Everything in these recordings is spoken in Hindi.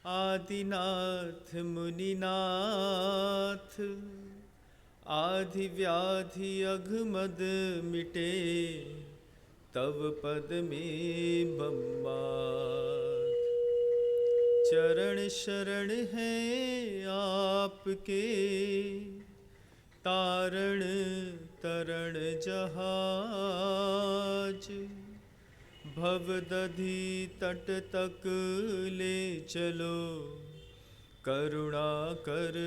आदिनाथ मुनिनाथ, आधि व्याधि अघमद मिटे, तव पद में बम्बात। चरण शरण है आपके, तारण तरण जहाज। भवदधि तट तक ले चलो, करुणा कर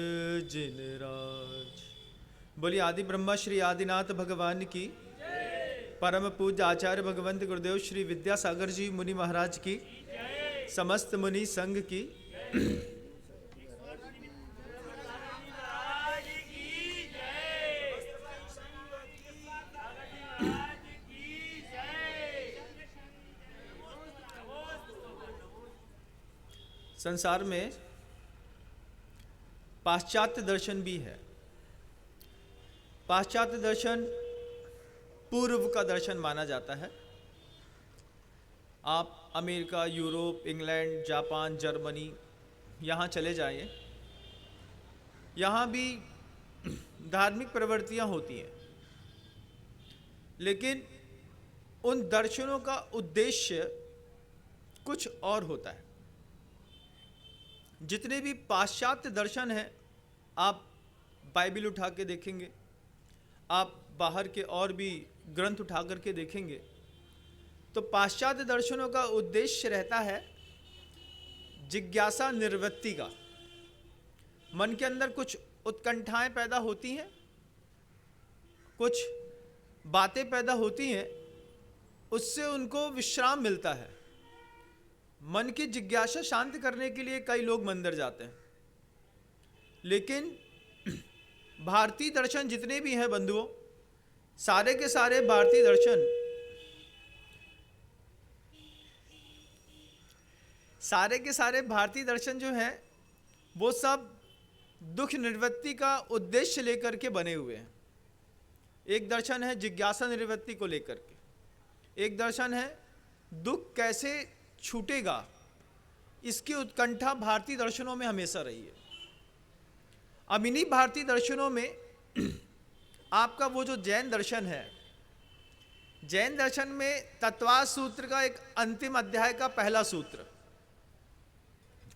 जिन राज। बोलिए आदि ब्रह्मा श्री आदिनाथ भगवान की, परम पूज्य आचार्य भगवंत गुरुदेव श्री विद्यासागर जी मुनि महाराज की, समस्त मुनि संघ की। संसार में पाश्चात्य दर्शन भी है। पाश्चात्य दर्शन पूर्व का दर्शन माना जाता है। आप America, Europe, England, Japan, Germany यहाँ चले जाइए, यहाँ भी धार्मिक प्रवृत्तियाँ होती हैं, लेकिन उन दर्शनों का उद्देश्य कुछ और होता है। जितने भी पाश्चात्य दर्शन हैं, आप बाइबिल उठा के देखेंगे, आप बाहर के और भी ग्रंथ उठा करके देखेंगे, तो पाश्चात्य दर्शनों का उद्देश्य रहता है जिज्ञासा निवृत्ति का। मन के अंदर कुछ उत्कंठाएं पैदा होती हैं, कुछ बातें पैदा होती हैं, उससे उनको विश्राम मिलता है। मन की जिज्ञासा शांत करने के लिए कई लोग मंदिर जाते हैं, लेकिन भारतीय दर्शन जितने भी हैं बंधुओं, सारे के सारे भारतीय दर्शन, सारे के सारे भारतीय दर्शन जो हैं वो सब दुख निवृत्ति का उद्देश्य लेकर के बने हुए हैं। एक दर्शन है जिज्ञासा निवृत्ति को लेकर के, एक दर्शन है दुख कैसे छूटेगा, इसकी उत्कंठा भारतीय दर्शनों में हमेशा रही है। अब इन्हीं भारतीय दर्शनों में आपका वो जो जैन दर्शन है, जैन दर्शन में तत्वाद सूत्र का एक अंतिम अध्याय का पहला सूत्र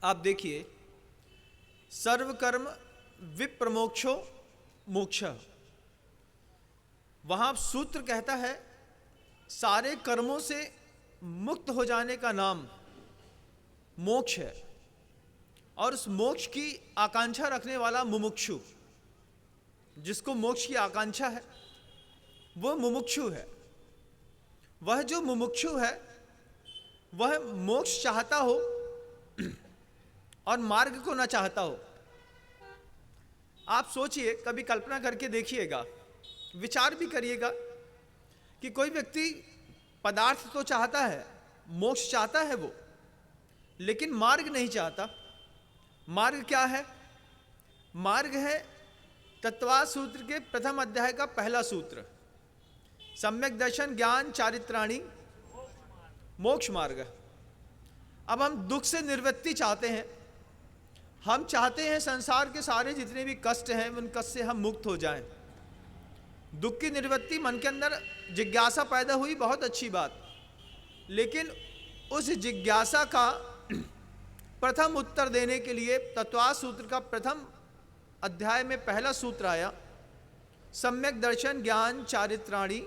आप देखिए, सर्व कर्म विप्रमोक्षो मोक्ष। वहां सूत्र कहता है सारे कर्मों से मुक्त हो जाने का नाम मोक्ष है, और उस मोक्ष की आकांक्षा रखने वाला मुमुक्षु, जिसको मोक्ष की आकांक्षा है वो मुमुक्षु है। वह जो मुमुक्षु है वह मोक्ष चाहता हो और मार्ग को ना चाहता हो। आप सोचिए, कभी कल्पना करके देखिएगा, विचार भी करिएगा कि कोई व्यक्ति पदार्थ तो चाहता है, मोक्ष चाहता है वो, लेकिन मार्ग नहीं चाहता। मार्ग क्या है? मार्ग है तत्वाद सूत्र के प्रथम अध्याय का पहला सूत्र, सम्यक दर्शन ज्ञान चारित्राणी मोक्ष मार्ग। अब हम दुख से निवृत्ति चाहते हैं, हम चाहते हैं संसार के सारे जितने भी कष्ट हैं उन कष्ट से हम मुक्त हो जाएं। दुख की निवृत्ति, मन के अंदर जिज्ञासा पैदा हुई, बहुत अच्छी बात, लेकिन उस जिज्ञासा का प्रथम उत्तर देने के लिए तत्वाद सूत्र का प्रथम अध्याय में पहला सूत्र आया, सम्यक दर्शन ज्ञान चारित्राणी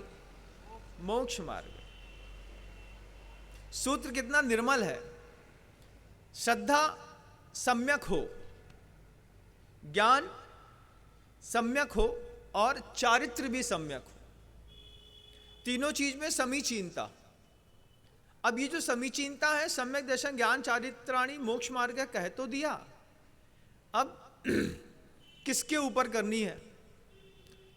मोक्ष मार्ग। सूत्र कितना निर्मल है। श्रद्धा सम्यक हो, ज्ञान सम्यक हो और चारित्र भी सम्यक हो, तीनों चीज में समीचीनता। अब ये जो समीचीनता है, सम्यक दर्शन ज्ञान चारित्राणी मोक्ष मार्ग कह तो दिया, अब किसके ऊपर करनी है?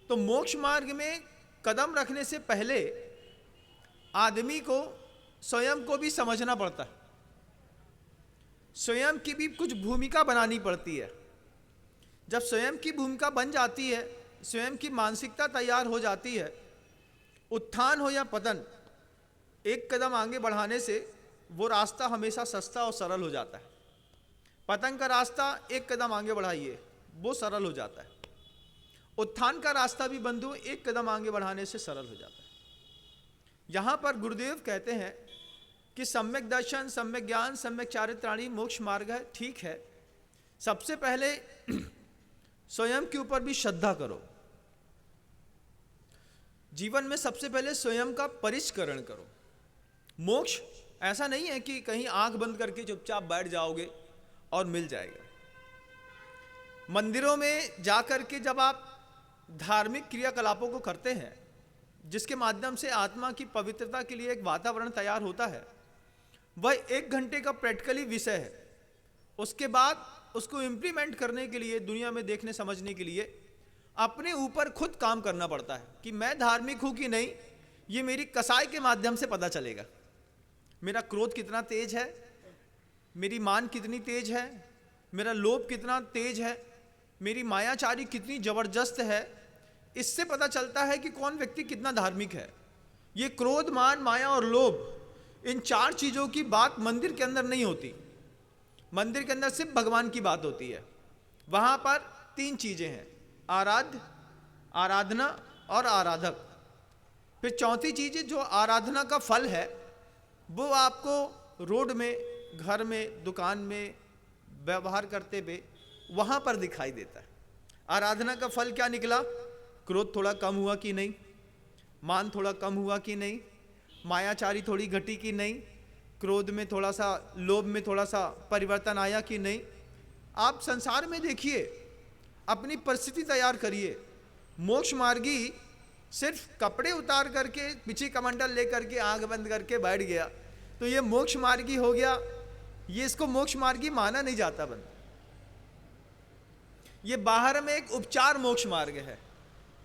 तो मोक्ष मार्ग में कदम रखने से पहले आदमी को स्वयं को भी समझना पड़ता है, स्वयं की भी कुछ भूमिका बनानी पड़ती है। जब स्वयं की भूमिका बन जाती है, स्वयं की मानसिकता तैयार हो जाती है, उत्थान हो या पतन, एक कदम आगे बढ़ाने से वो रास्ता हमेशा सस्ता और सरल हो जाता है। पतंग का रास्ता एक कदम आगे बढ़ाइए, वो सरल हो जाता है। उत्थान का रास्ता भी बंधु एक कदम आगे बढ़ाने से सरल हो जाता है। यहां पर गुरुदेव कहते हैं कि सम्यक दर्शन, सम्यक ज्ञान, सम्यक चारित्राणी मोक्ष मार्ग है। ठीक है, सबसे पहले स्वयं के ऊपर भी श्रद्धा करो। जीवन में सबसे पहले स्वयं का परिष्करण करो। मोक्ष ऐसा नहीं है कि कहीं आंख बंद करके चुपचाप बैठ जाओगे और मिल जाएगा। मंदिरों में जाकर के जब आप धार्मिक क्रियाकलापों को करते हैं, जिसके माध्यम से आत्मा की पवित्रता के लिए एक वातावरण तैयार होता है, वह 1 घंटे का प्रैक्टिकली विषय है। उसके बाद उसको इम्प्लीमेंट करने के लिए, दुनिया में देखने समझने के लिए अपने ऊपर खुद काम करना पड़ता है कि मैं धार्मिक हूं कि नहीं, ये मेरी कसाई के माध्यम से पता चलेगा। मेरा क्रोध कितना तेज है, मेरी मान कितनी तेज है, मेरा लोभ कितना तेज है, मेरी मायाचारी कितनी जबरदस्त है। इससे पता चलता है कि कौन व्यक्ति कितना धार्मिक है। ये क्रोध, मान, माया और लोभ, इन 4 चीजों की बात मंदिर के अंदर नहीं होती। मंदिर के अंदर सिर्फ भगवान की बात होती है। वहां पर 3 चीजें हैं, आराध्य, आराधना और आराधक। फिर चौथी चीज जो आराधना का फल है, वो आपको रोड में, घर में, दुकान में व्यवहार करते हुए वहां पर दिखाई देता है। आराधना का फल क्या निकला? क्रोध थोड़ा कम हुआ कि नहीं, मान थोड़ा कम हुआ कि नहीं, मायाचारी थोड़ी घटी कि नहीं, क्रोध में थोड़ा सा, लोभ में थोड़ा सा परिवर्तन आया कि नहीं। आप संसार में देखिए, अपनी परिस्थिति तैयार करिए। मोक्ष मार्गी सिर्फ कपड़े उतार करके, पीछे कमंडल लेकर के, आंख बंद करके बैठ गया तो ये मोक्ष मार्गी हो गया। ये इसको मोक्ष मार्गी माना नहीं जाता बंद। ये बाहर में एक उपचार मोक्ष मार्ग है,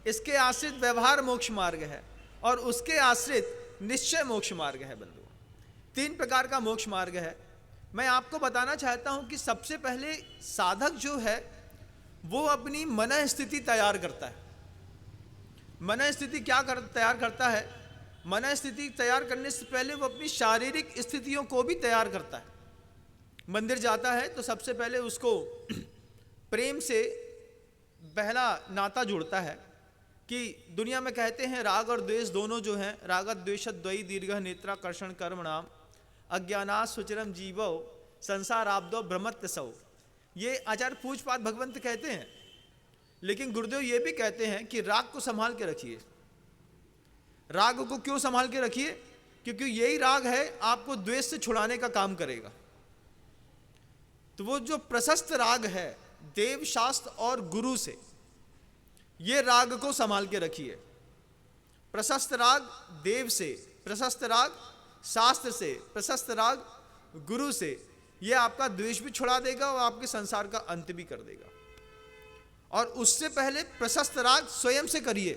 इसके आश्रित व्यवहार मोक्ष मार्ग है, और उसके आश्रित निश्चय मोक्ष मार्ग है बंधु। 3 प्रकार का मोक्ष मार्ग है। मैं आपको बताना चाहता हूं कि सबसे पहले साधक जो है वो अपनी मन स्थिति तैयार करता है। मन स्थिति तैयार करता है? मन स्थिति तैयार करने से पहले वो अपनी शारीरिक स्थितियों को भी तैयार करता है। मंदिर जाता है तो सबसे पहले उसको प्रेम से पहला नाता जुड़ता है कि दुनिया में कहते हैं राग और द्वेष दोनों जो हैं, रागत द्वेष द्वयी दीर्घ नेत्राकर्षण कर्म नाम अज्ञाना सुचिरम जीवो संसार आपदो ब्रह्मत्य सौ। ये आचार्य पूजपाद भगवंत कहते हैं, लेकिन गुरुदेव ये भी कहते हैं कि राग को संभाल के रखिए। राग को क्यों संभाल के रखिए? क्योंकि यही राग है आपको द्वेष से छुड़ाने का काम करेगा। तो वो जो प्रशस्त राग है देव, शास्त्र और गुरु से, ये राग को संभाल के रखिए। प्रशस्त राग देव से, प्रशस्त राग शास्त्र से, प्रशस्त राग गुरु से, ये आपका द्वेष भी छुड़ा देगा और आपके संसार का अंत भी कर देगा। और उससे पहले प्रशस्त राग स्वयं से करिए।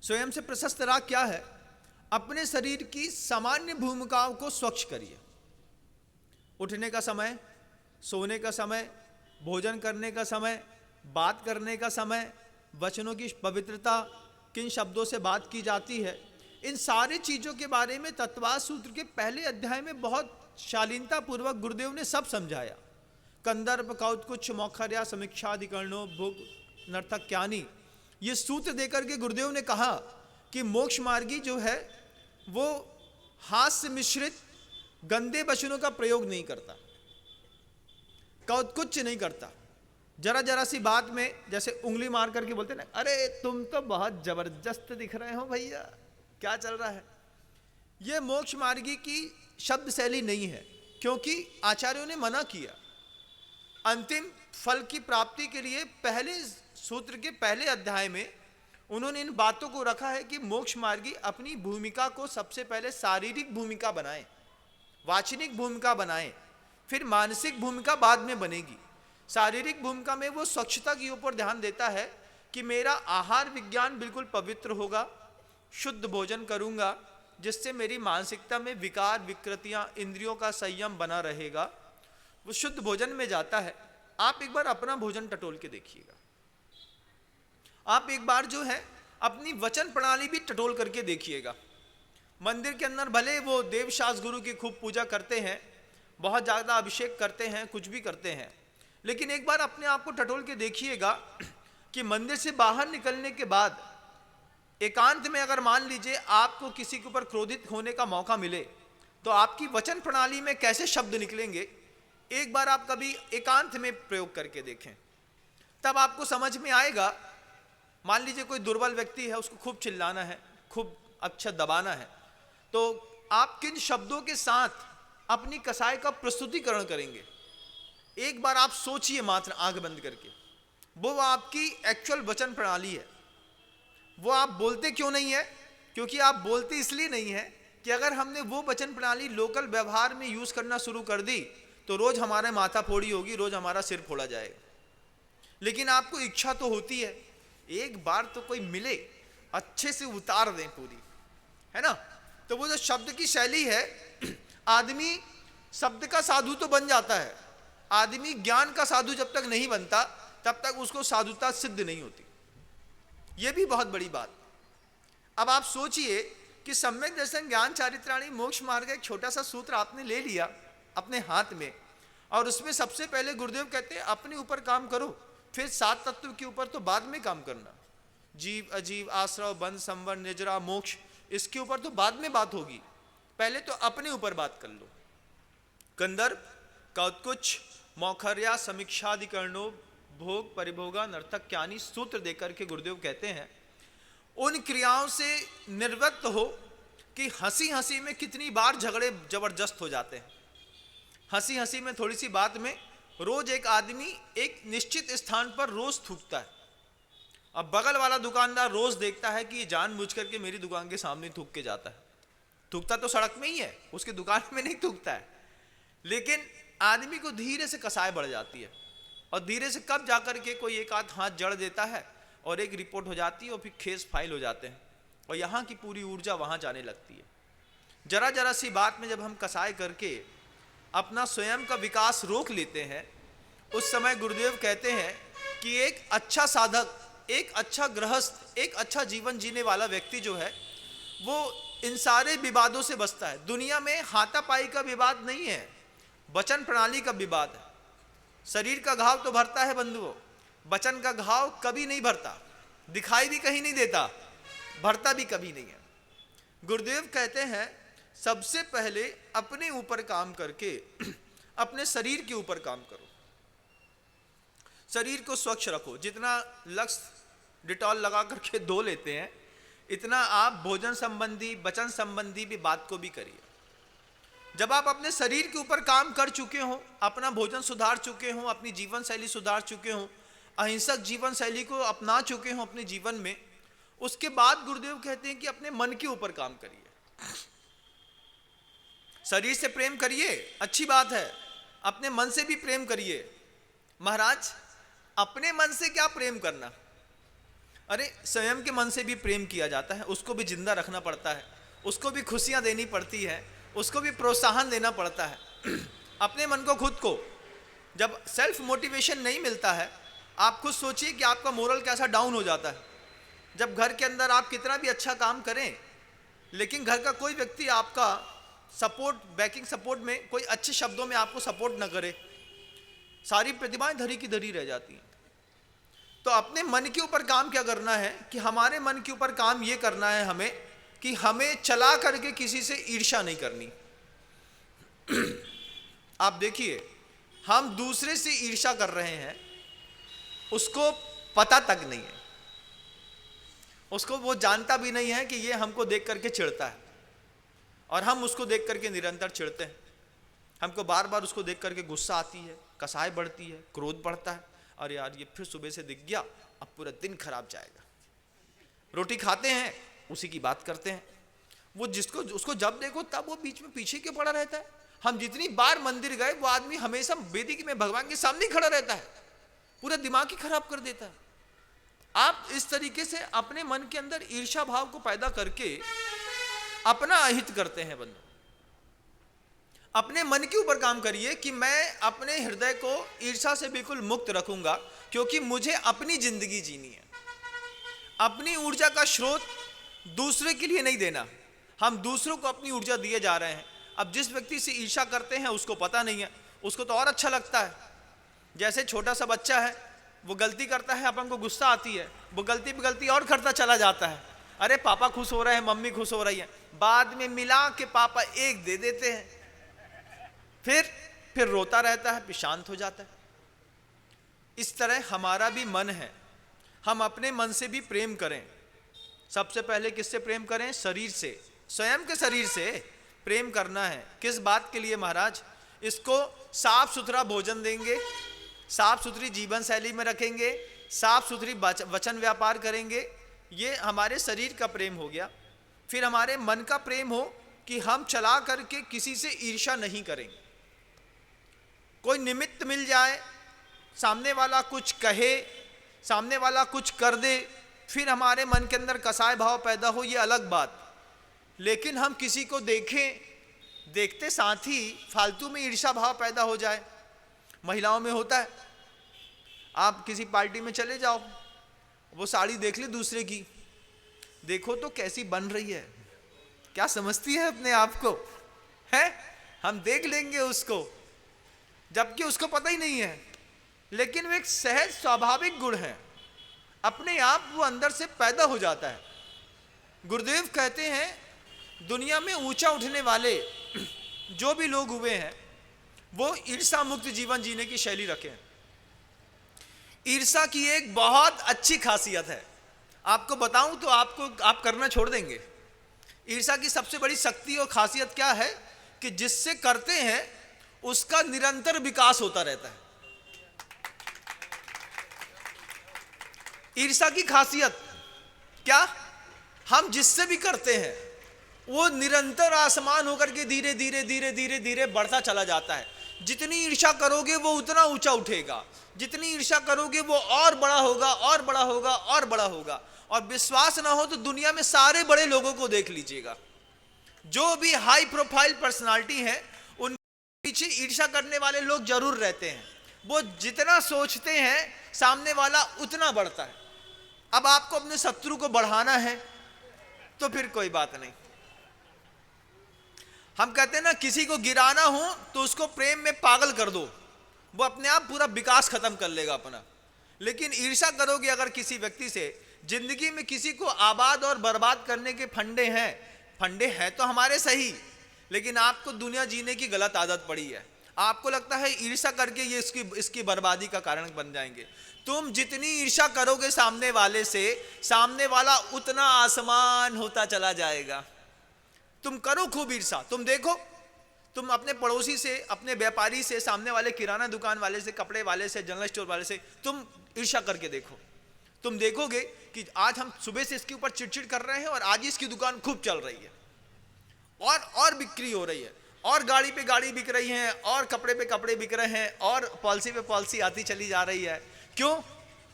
स्वयं से प्रशस्त राग क्या है? अपने शरीर की सामान्य भूमिकाओं को स्वच्छ करिए। उठने का समय, सोने का समय, भोजन करने का समय, बात करने का समय, वचनों की पवित्रता, किन शब्दों से बात की जाती है, इन सारी चीजों के बारे में तत्वाद सूत्र के पहले अध्याय में बहुत शालीनता पूर्वक गुरुदेव ने सब समझाया। कंदर्प, कौतकुच्छ, मौखर्या, समीक्षाधिकरणों, भुग, नर्थक्यानी, ये सूत्र देकर के गुरुदेव ने कहा कि मोक्ष मार्गी जो है वो हास्य मिश्रित गंदे वचनों का प्रयोग नहीं करता, कौतकुच्छ नहीं करता। जरा जरा सी बात में जैसे उंगली मार करके बोलते ना, अरे तुम तो बहुत जबरदस्त दिख रहे हो भैया, क्या चल रहा है। ये मोक्ष मार्गी की शब्द शैली नहीं है, क्योंकि आचार्यों ने मना किया। अंतिम फल की प्राप्ति के लिए पहले सूत्र के पहले अध्याय में उन्होंने इन बातों को रखा है कि मोक्ष मार्गी अपनी भूमिका को सबसे पहले शारीरिक भूमिका बनाए, वाचनिक भूमिका बनाए, फिर मानसिक भूमिका बाद में बनेगी। शारीरिक भूमिका में वो स्वच्छता के ऊपर ध्यान देता है कि मेरा आहार विज्ञान बिल्कुल पवित्र होगा, शुद्ध भोजन करूंगा जिससे मेरी मानसिकता में विकार विकृतियां, इंद्रियों का संयम बना रहेगा। वो शुद्ध भोजन में जाता है। आप एक बार अपना भोजन टटोल के देखिएगा। आप एक बार जो है अपनी वचन प्रणाली भी टटोल करके देखिएगा। मंदिर के अंदर भले वो देवशास्त्र गुरु की खूब पूजा करते हैं, बहुत ज़्यादा अभिषेक करते हैं, कुछ भी करते हैं, लेकिन एक बार अपने आप को टटोल के देखिएगा कि मंदिर से बाहर निकलने के बाद एकांत में अगर मान लीजिए आपको किसी के ऊपर क्रोधित होने का मौका मिले तो आपकी वचन प्रणाली में कैसे शब्द निकलेंगे, एक बार आप कभी एकांत में प्रयोग करके देखें, तब आपको समझ में आएगा। मान लीजिए कोई दुर्बल व्यक्ति है, उसको खूब चिल्लाना है, खूब अच्छा दबाना है, तो आप किन शब्दों के साथ अपनी कसाई का प्रस्तुतिकरण करेंगे, एक बार आप सोचिए मात्र आंख बंद करके। वो आपकी एक्चुअल वचन प्रणाली है। वो आप बोलते क्यों नहीं है? क्योंकि आप बोलते इसलिए नहीं है कि अगर हमने वो वचन प्रणाली लोकल व्यवहार में यूज करना शुरू कर दी तो रोज हमारे माथा फोड़ी होगी, रोज हमारा सिर फोड़ा जाएगा। लेकिन आपको इच्छा तो होती है, एक बार तो कोई मिले, अच्छे से उतार दें पूरी, है ना। तो वो जो शब्द की शैली है, आदमी शब्द का साधु तो बन जाता है, आदमी ज्ञान का साधु जब तक नहीं बनता तब तक उसको साधुता सिद्ध नहीं होती। यह भी बहुत बड़ी बात। अब आप सोचिए कि सम्यक दर्शन ज्ञान चारित्राणी मोक्ष मार्ग, एक छोटा सा सूत्र आपने ले लिया अपने हाथ में, और उसमें सबसे पहले गुरुदेव कहते हैं अपने ऊपर काम करो, फिर 7 तत्व के ऊपर तो बाद में काम करना। जीव अजीव, आश्रव, बंध, संवर, निजरा, मोक्ष, इसके ऊपर तो बाद में बात होगी, पहले तो अपने ऊपर बात कर लो। कंदर्प, कौत्कुच, मौखर्या, समीक्षाधिकरणो, भोग, परिभोगा, नर्तक्यानि सूत्र देकर के गुरुदेव कहते हैं उन क्रियाओं से निर्वृत्त हो कि हंसी हंसी में कितनी बार झगड़े जबरदस्त हो जाते हैं। हंसी हंसी में, थोड़ी सी बात में रोज एक आदमी एक निश्चित स्थान पर रोज थूकता है। अब बगल वाला दुकानदार रोज देखता है कि ये जानबूझ करके मेरी दुकान के सामने थूक के जाता है। थूकता तो सड़क में ही है, उसकी दुकान में नहीं थूकता है। लेकिन आदमी को धीरे से कसाई बढ़ जाती है, और धीरे से कब जाकर के कोई एक आध हाथ जड़ देता है और एक रिपोर्ट हो जाती है, और फिर केस फाइल हो जाते हैं, और यहाँ की पूरी ऊर्जा वहाँ जाने लगती है। जरा जरा सी बात में जब हम कसाई करके अपना स्वयं का विकास रोक लेते हैं, उस समय गुरुदेव कहते हैं कि एक अच्छा साधक, एक अच्छा गृहस्थ, एक अच्छा जीवन जीने वाला व्यक्ति जो है वो इन सारे विवादों से बचता है। दुनिया में हाथापाई का विवाद नहीं है, वचन प्रणाली का विवाद है। शरीर का घाव तो भरता है बंधुओं, वचन का घाव कभी नहीं भरता, दिखाई भी कहीं नहीं देता, भरता भी कभी नहीं है। गुरुदेव कहते हैं सबसे पहले अपने ऊपर काम करके अपने शरीर के ऊपर काम करो, शरीर को स्वच्छ रखो। जितना लक्स डिटॉल लगा करके धो लेते हैं, इतना आप भोजन संबंधी, वचन संबंधी भी बात को भी करिए। जब आप अपने शरीर के ऊपर काम कर चुके हो, अपना भोजन सुधार चुके हो, अपनी जीवन शैली सुधार चुके हो, अहिंसक जीवन शैली को अपना चुके हो अपने जीवन में, उसके बाद गुरुदेव कहते हैं कि अपने मन के ऊपर काम करिए। शरीर से प्रेम करिए, अच्छी बात है, अपने मन से भी प्रेम करिए। महाराज, अपने मन से क्या प्रेम करना? अरे स्वयं के मन से भी प्रेम किया जाता है, उसको भी जिंदा रखना पड़ता है, उसको भी खुशियां देनी पड़ती है, उसको भी प्रोत्साहन देना पड़ता है। अपने मन को, खुद को जब सेल्फ मोटिवेशन नहीं मिलता है, आप खुद सोचिए कि आपका मोरल कैसा डाउन हो जाता है। जब घर के अंदर आप कितना भी अच्छा काम करें, लेकिन घर का कोई व्यक्ति आपका सपोर्ट, बैकिंग सपोर्ट में, कोई अच्छे शब्दों में आपको सपोर्ट न करे, सारी प्रतिभाएं धरी की धरी रह जाती हैं। तो अपने मन के ऊपर काम क्या करना है कि हमारे मन के ऊपर काम ये करना है हमें कि हमें चला करके किसी से ईर्ष्या नहीं करनी। आप देखिए, हम दूसरे से ईर्ष्या कर रहे हैं, उसको पता तक नहीं है, उसको वो जानता भी नहीं है कि ये हमको देख करके चिढ़ता है, और हम उसको देख करके निरंतर चिढ़ते हैं। हमको बार बार उसको देख करके गुस्सा आती है, कसाई बढ़ती है, क्रोध बढ़ता है। अरे यार, ये फिर सुबह से दिख गया, अब पूरा दिन खराब जाएगा। रोटी खाते हैं, उसी की बात करते हैं। वो जिसको, उसको जब देखो तब वो बीच में पीछे क्यों पड़ा रहता है। हम जितनी बार मंदिर गए, वो आदमी हमेशा वेदिक में भगवान के सामने खड़ा रहता है, पूरा दिमाग ही खराब कर देता है। आप इस तरीके से अपने मन के अंदर ईर्ष्या भाव को पैदा करके अपना अहित करते हैं बंधु। अपने मन के ऊपर काम करिए कि मैं अपने हृदय को ईर्ष्या से बिल्कुल मुक्त रखूंगा, क्योंकि मुझे अपनी जिंदगी जीनी है। अपनी ऊर्जा का स्रोत दूसरे के लिए नहीं देना। हम दूसरों को अपनी ऊर्जा दिए जा रहे हैं, अब जिस व्यक्ति से ईर्ष्या करते हैं उसको पता नहीं है, उसको तो और अच्छा लगता है। जैसे छोटा सा बच्चा है, वो गलती करता है, अपन को गुस्सा आती है, वो गलती पे गलती और करता चला जाता है। अरे पापा खुश हो रहे हैं, मम्मी खुश हो रही है, बाद में मिला के पापा एक दे देते हैं, फिर रोता रहता है, फिर शांत हो जाता है। इस तरह हमारा भी मन है, हम अपने मन से भी प्रेम करें। सबसे पहले किससे प्रेम करें? शरीर से, स्वयं के शरीर से प्रेम करना है। किस बात के लिए महाराज? इसको साफ सुथरा भोजन देंगे, साफ सुथरी जीवन शैली में रखेंगे, साफ सुथरी वचन व्यापार करेंगे, ये हमारे शरीर का प्रेम हो गया। फिर हमारे मन का प्रेम हो कि हम चला करके किसी से ईर्ष्या नहीं करेंगे। कोई निमित्त मिल जाए, सामने वाला कुछ कहे, सामने वाला कुछ कर दे, फिर हमारे मन के अंदर कसाय भाव पैदा हो, ये अलग बात। लेकिन हम किसी को देखें, देखते साथ ही फालतू में ईर्ष्या भाव पैदा हो जाए। महिलाओं में होता है, आप किसी पार्टी में चले जाओ, वो साड़ी देख ले दूसरे की, देखो तो कैसी बन रही है, क्या समझती है अपने आप को, है? हम देख लेंगे उसको, जबकि उसको पता ही नहीं है, लेकिन वो एक सहज स्वाभाविक गुण है, अपने आप वो अंदर से पैदा हो जाता है। गुरुदेव कहते हैं दुनिया में ऊंचा उठने वाले जो भी लोग हुए हैं वो ईर्ष्या मुक्त जीवन जीने की शैली रखें। ईर्ष्या की एक बहुत अच्छी खासियत है, आपको बताऊं तो आप करना छोड़ देंगे। ईर्ष्या की सबसे बड़ी शक्ति और खासियत क्या है कि जिससे करते हैं उसका निरंतर विकास होता रहता है। ईर्ष्या की खासियत क्या? हम जिससे भी करते हैं वो निरंतर आसमान होकर के धीरे धीरे धीरे धीरे धीरे बढ़ता चला जाता है। जितनी ईर्ष्या करोगे वो उतना ऊंचा उठेगा, जितनी ईर्ष्या करोगे वो और बड़ा होगा और बड़ा होगा और बड़ा होगा। और विश्वास ना हो तो दुनिया में सारे बड़े लोगों को देख लीजिएगा, जो भी हाई प्रोफाइल पर्सनालिटी हैं उनके पीछे ईर्ष्या करने वाले लोग जरूर रहते हैं। वो जितना सोचते हैं सामने वाला उतना बढ़ता है। अब आपको अपने शत्रु को बढ़ाना है तो फिर कोई बात नहीं। हम कहते हैं ना, किसी को गिराना हो तो उसको प्रेम में पागल कर दो, वो अपने आप पूरा विकास खत्म कर लेगा अपना। लेकिन ईर्ष्या करोगे अगर किसी व्यक्ति से, जिंदगी में किसी को आबाद और बर्बाद करने के फंडे हैं तो हमारे सही, लेकिन आपको दुनिया जीने की गलत आदत पड़ी है। आपको लगता है ईर्ष्या करके ये इसकी बर्बादी का कारण बन जाएंगे। तुम जितनी ईर्ष्या करोगे सामने वाले से, सामने वाला उतना आसमान होता चला जाएगा। तुम करो खूब ईर्ष्या, तुम देखो, तुम अपने पड़ोसी से, अपने व्यापारी से, सामने वाले किराना दुकान वाले से, कपड़े वाले से, जनरल स्टोर वाले से तुम ईर्ष्या करके देखो। तुम देखोगे कि आज हम सुबह से इसके ऊपर चिड़चिड़ कर रहे हैं और आज इसकी दुकान खूब चल रही है और बिक्री हो रही है, और गाड़ी पे गाड़ी बिक रही है, और कपड़े पे कपड़े बिक रहे हैं, और पॉलिसी पे पॉलिसी आती चली जा रही है। क्यों?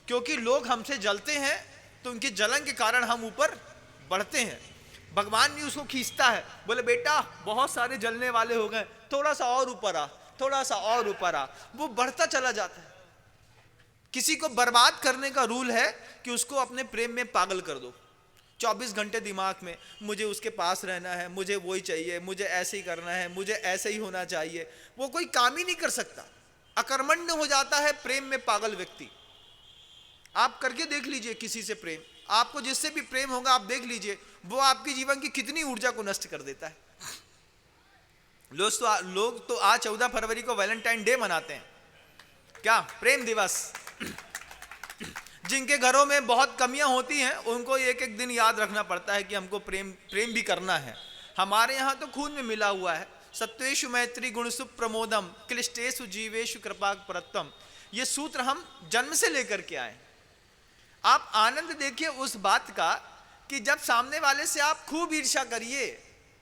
क्योंकि लोग हमसे जलते हैं, तो उनकी जलन के कारण हम ऊपर बढ़ते हैं। भगवान भी उसको खींचता है, बोले बेटा बहुत सारे जलने वाले हो गए, थोड़ा सा और ऊपर आ, थोड़ा सा और ऊपर आ, वो बढ़ता चला जाता है। किसी को बर्बाद करने का रूल है कि उसको अपने प्रेम में पागल कर दो। 24 घंटे दिमाग में मुझे उसके पास रहना है, मुझे वही चाहिए, मुझे ऐसे ही करना है, मुझे ऐसे ही होना चाहिए। वो कोई काम ही नहीं कर सकता, अकर्मण्य हो जाता है प्रेम में पागल व्यक्ति। आप करके देख लीजिए किसी से प्रेम, आपको जिससे भी प्रेम होगा आप देख लीजिए वो आपके जीवन की कितनी ऊर्जा को नष्ट कर देता है। लोग तो आज 14 फरवरी को वैलेंटाइन डे मनाते हैं, क्या प्रेम दिवस। जिनके घरों में बहुत कमियां होती हैं उनको एक एक दिन याद रखना पड़ता है कि हमको प्रेम भी करना है। हमारे यहाँ तो खून में मिला हुआ है, सत्वेषु मैत्री गुणसु प्रमोदम क्लिष्टेषु जीवेषु कृपा परत्तम। ये सूत्र हम जन्म से लेकर के आए। आप आनंद देखिए उस बात का कि जब सामने वाले से आप खूब ईर्ष्या करिए,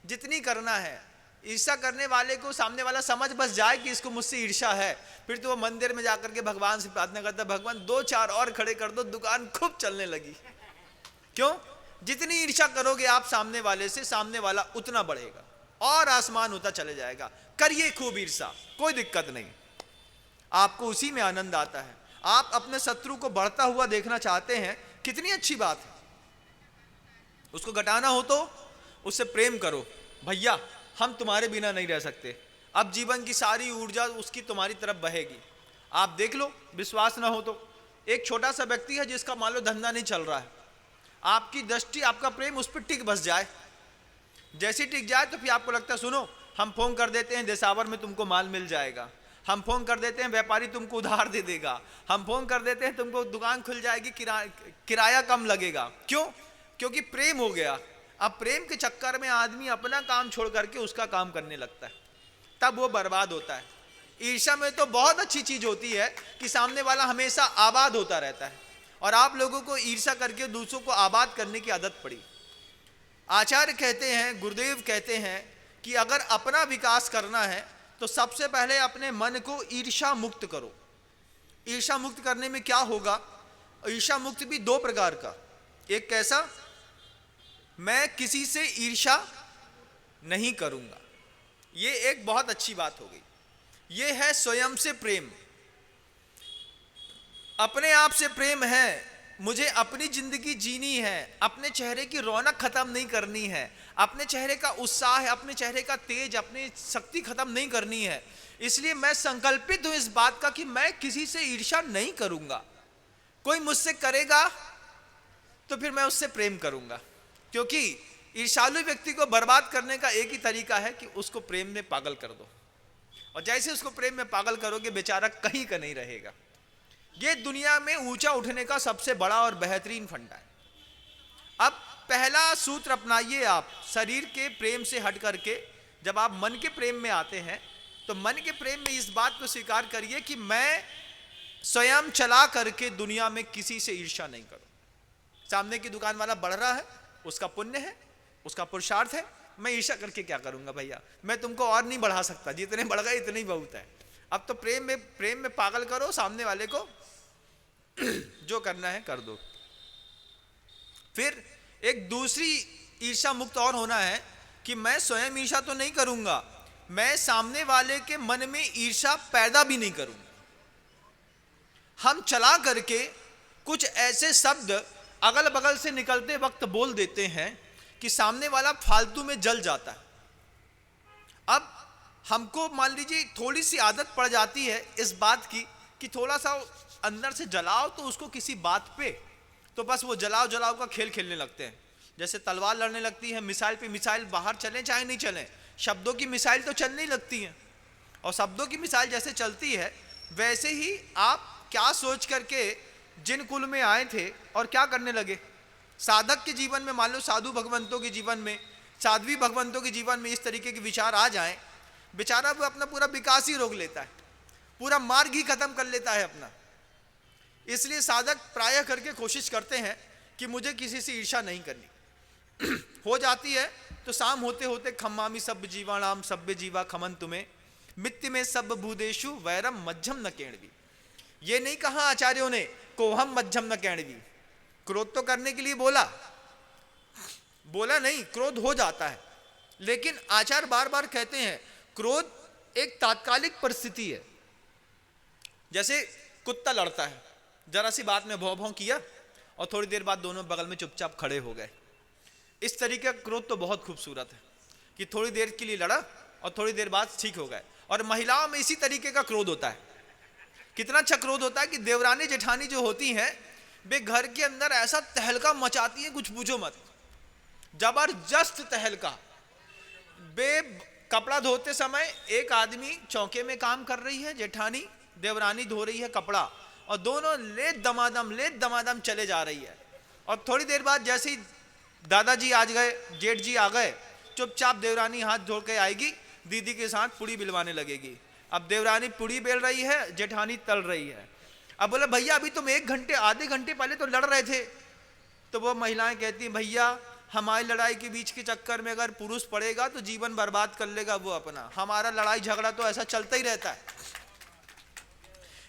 जितनी करना है। ईर्ष्या करने वाले को सामने वाला समझ बस जाए कि इसको मुझसे ईर्ष्या है, फिर तो वो मंदिर में जाकर के भगवान से प्रार्थना करता है, भगवान 2-4 और खड़े कर दो, दुकान खूब चलने लगी। क्यों? जितनी ईर्ष्या करोगे आप सामने वाले से, सामने वाला उतना बढ़ेगा और आसमान होता चले जाएगा। करिए खूब ईर्ष्या, कोई दिक्कत नहीं, आपको उसी में आनंद आता है। आप अपने शत्रु को बढ़ता हुआ देखना चाहते हैं, कितनी अच्छी बात है। उसको घटाना हो तो उससे प्रेम करो, भैया हम तुम्हारे बिना नहीं रह सकते। अब जीवन की सारी ऊर्जा उसकी तुम्हारी तरफ बहेगी। आप देख लो, विश्वास ना हो तो एक छोटा सा व्यक्ति है जिसका मान लो धंधा नहीं चल रहा है, आपकी दृष्टि, आपका प्रेम उस पर टिक बस जाए, जैसे टिक जाए तो फिर आपको लगता है सुनो हम फोन कर देते हैं देसावर में तुमको माल मिल जाएगा, हम फोन कर देते हैं व्यापारी तुमको उधार दे देगा, हम फोन कर देते हैं तुमको दुकान खुल जाएगी, किराया कम लगेगा। क्यों? क्योंकि प्रेम हो गया। अब प्रेम के चक्कर में आदमी अपना काम छोड़ करके उसका काम करने लगता है, तब वो बर्बाद होता है। ईर्ष्या में तो बहुत अच्छी चीज होती है कि सामने वाला हमेशा आबाद होता रहता है, और आप लोगों को ईर्ष्या करके दूसरों को आबाद करने की आदत पड़ी। आचार्य कहते हैं, गुरुदेव कहते हैं कि अगर अपना विकास करना है तो सबसे पहले अपने मन को ईर्ष्या मुक्त करो। ईर्ष्या मुक्त करने में क्या होगा? ईर्ष्या मुक्त भी दो प्रकार का, एक कैसा, मैं किसी से ईर्ष्या नहीं करूंगा, ये एक बहुत अच्छी बात हो गई। ये है स्वयं से प्रेम, अपने आप से प्रेम है, मुझे अपनी जिंदगी जीनी है, अपने चेहरे की रौनक खत्म नहीं करनी है, अपने चेहरे का उत्साह है, अपने चेहरे का तेज, अपनी शक्ति खत्म नहीं करनी है। इसलिए मैं संकल्पित हूं इस बात का कि मैं किसी से ईर्ष्या नहीं करूंगा। कोई मुझसे करेगा तो फिर मैं उससे प्रेम करूंगा, क्योंकि ईर्ष्यालु व्यक्ति को बर्बाद करने का एक ही तरीका है कि उसको प्रेम में पागल कर दो, और जैसे उसको प्रेम में पागल करोगे बेचारा कहीं का नहीं रहेगा। ये दुनिया में ऊंचा उठने का सबसे बड़ा और बेहतरीन फंडा है। अब पहला सूत्र अपनाइए आप, शरीर के प्रेम से हट करके जब आप मन के प्रेम में आते हैं तो मन के प्रेम में इस बात को स्वीकार करिए कि मैं स्वयं चला करके दुनिया में किसी से ईर्ष्या नहीं करूं। सामने की दुकान वाला बढ़ रहा है, उसका पुण्य है, उसका पुरुषार्थ है, मैं ईर्ष्या करके क्या करूंगा भैया, मैं तुमको और नहीं बढ़ा सकता, जितने बढ़ गए इतने ही बहुत है। अब तो प्रेम में पागल करो, सामने वाले को जो करना है कर दो। फिर एक दूसरी ईर्ष्या मुक्त और होना है कि मैं स्वयं ईर्ष्या तो नहीं करूंगा, मैं सामने वाले के मन में ईर्ष्या पैदा भी नहीं करूंगा। हम चला करके कुछ ऐसे शब्द अगल बगल से निकलते वक्त बोल देते हैं कि सामने वाला फालतू में जल जाता है। अब हमको मान लीजिए थोड़ी सी आदत पड़ जाती है इस बात की कि थोड़ा सा अंदर से जलाओ तो उसको किसी बात पे, तो बस वो जलाओ जलाओ का खेल खेलने लगते हैं। जैसे तलवार लड़ने लगती है, मिसाइल पे मिसाइल बाहर चले चाहे नहीं चले, शब्दों की मिसाइल तो चलने लगती है, और शब्दों की मिसाइल जैसे चलती है वैसे ही आप क्या सोच करके जिन कुल में आए थे और क्या करने लगे। साधक के जीवन में मान लो साधु भगवंतों के जीवन में, साध्वी भगवंतों के जीवन में इस तरीके के विचार आ जाएं, बेचारा वो अपना पूरा विकास ही रोक लेता है, पूरा मार्ग ही खत्म कर लेता है अपना। इसलिए साधक प्रायः करके कोशिश करते हैं कि मुझे किसी से ईर्ष्या नहीं करनी। हो जाती है तो शाम होते होते खम्मामी सब जीवाणाम सभ्य जीवा खमन तुम्हें मित्य में सब भूदेशु वैरम मध्यम न केणवी। ये नहीं कहा आचार्यों ने कोहम मध्यम न केणवी, क्रोध तो करने के लिए बोला नहीं, क्रोध हो जाता है, लेकिन आचार्य बार बार कहते हैं क्रोध एक तात्कालिक परिस्थिति है। जैसे कुत्ता लड़ता है, जरा सी बात में भौं भौं किया और थोड़ी देर बाद दोनों बगल में चुपचाप खड़े हो गए। इस तरीके का क्रोध तो बहुत खूबसूरत है कि थोड़ी देर के लिए लड़ा और थोड़ी देर बाद ठीक हो गए। और महिलाओं में इसी तरीके का क्रोध होता है। कितना अच्छा क्रोध होता है कि देवरानी जेठानी जो होती हैं वे घर के अंदर ऐसा तहलका मचाती है कुछ पूछो मत, जबरदस्त तहलका। वे कपड़ा धोते समय एक आदमी चौके में काम कर रही है, जेठानी देवरानी धो रही है कपड़ा, और दोनों लेत दमादम चले जा रही है। और थोड़ी देर बाद जैसे ही दादाजी आ गए, जेठ जी आ गए, चुपचाप देवरानी हाथ धो के आएगी, दीदी के साथ पुड़ी बिलवाने लगेगी। अब देवरानी पुड़ी बेल रही है, जेठानी तल रही है। अब बोले भैया अभी तुम आधे घंटे पहले तो लड़ रहे थे। तो वो महिलाएं कहती हैं भैया हमारी लड़ाई के बीच के चक्कर में अगर पुरुष पड़ेगा तो जीवन बर्बाद कर लेगा वो अपना, हमारा लड़ाई झगड़ा तो ऐसा चलता ही रहता है।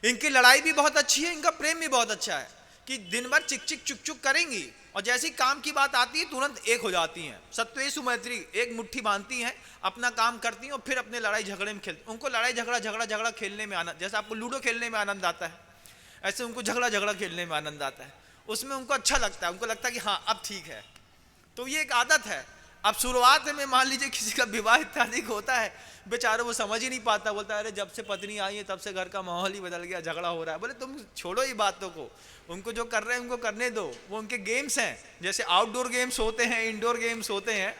इनकी लड़ाई भी बहुत अच्छी है, इनका प्रेम भी बहुत अच्छा है कि दिन भर चिक चिक चुक चुक करेंगी और जैसी काम की बात आती है तुरंत एक हो जाती हैं। सत्वेषु मैत्री, एक मुट्ठी बांधती हैं, अपना काम करती हैं और फिर अपने लड़ाई झगड़े में खेलती। उनको लड़ाई झगड़ा खेलने में आनंद, जैसे आपको लूडो खेलने में आनंद आता है ऐसे उनको झगड़ा खेलने में आनंद आता है। उसमें उनको अच्छा लगता है, उनको लगता है कि हाँ अब ठीक है। तो ये एक आदत है। अब शुरुआत में मान लीजिए किसी का विवाह इत्यादि होता है, बेचारा वो समझ ही नहीं पाता, बोलता है अरे जब से पत्नी आई है तब से घर का माहौल ही बदल गया, झगड़ा हो रहा है। बोले तुम छोड़ो ही बातों को, उनको जो कर रहे हैं उनको करने दो, वो उनके गेम्स हैं। जैसे आउटडोर गेम्स होते हैं, इंडोर गेम्स होते हैं,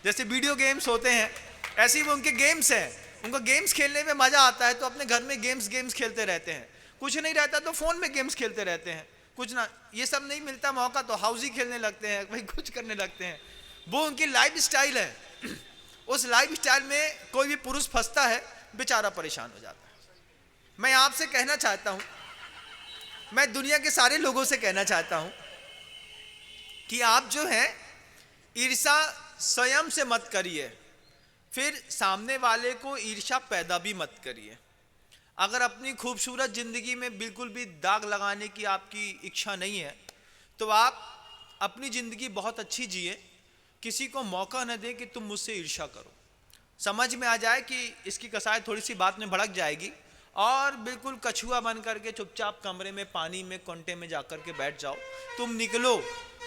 जैसे वीडियो गेम्स होते हैं, ऐसे ही वो उनके गेम्स हैं। उनको गेम्स खेलने में मजा आता है तो अपने घर में गेम्स खेलते रहते हैं। कुछ नहीं रहता तो फोन में गेम्स खेलते रहते हैं। कुछ ना ये सब नहीं मिलता मौका तो हाउसी खेलने लगते हैं, भाई कुछ करने लगते हैं। वो उनकी लाइफ स्टाइल है। उस लाइफ स्टाइल में कोई भी पुरुष फंसता है, बेचारा परेशान हो जाता है। मैं आपसे कहना चाहता हूं, मैं दुनिया के सारे लोगों से कहना चाहता हूं कि आप जो है ईर्ष्या स्वयं से मत करिए, फिर सामने वाले को ईर्ष्या पैदा भी मत करिए। अगर अपनी खूबसूरत जिंदगी में बिल्कुल भी दाग लगाने की आपकी इच्छा नहीं है तो आप अपनी जिंदगी बहुत अच्छी जिए, किसी को मौका न दें कि तुम मुझसे ईर्ष्या करो। समझ में आ जाए कि इसकी कसाई थोड़ी सी बात में भड़क जाएगी और बिल्कुल कछुआ बन करके चुपचाप कमरे में पानी में कोंटे में जाकर के बैठ जाओ, तुम निकलो,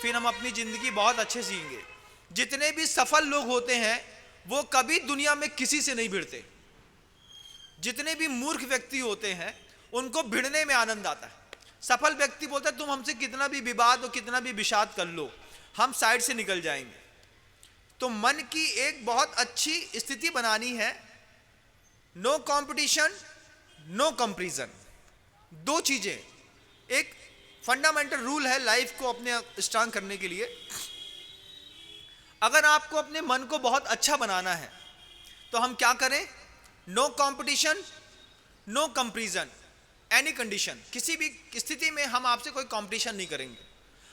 फिर हम अपनी जिंदगी बहुत अच्छे जिएंगे। जितने भी सफल लोग होते हैं वो कभी दुनिया में किसी से नहीं भिड़ते। जितने भी मूर्ख व्यक्ति होते हैं उनको भिड़ने में आनंद आता है। सफल व्यक्ति बोलता है तुम हमसे कितना भी विवाद और कितना भी विषाद कर लो, हम साइड से निकल जाएंगे। तो मन की एक बहुत अच्छी स्थिति बनानी है, नो कंपटीशन नो कंपैरिजन। दो चीजें, एक फंडामेंटल रूल है लाइफ को अपने स्ट्रांग करने के लिए। अगर आपको अपने मन को बहुत अच्छा बनाना है तो हम क्या करें, no competition no comparison any condition. किसी भी स्थिति में हम आपसे कोई कंपटीशन नहीं करेंगे,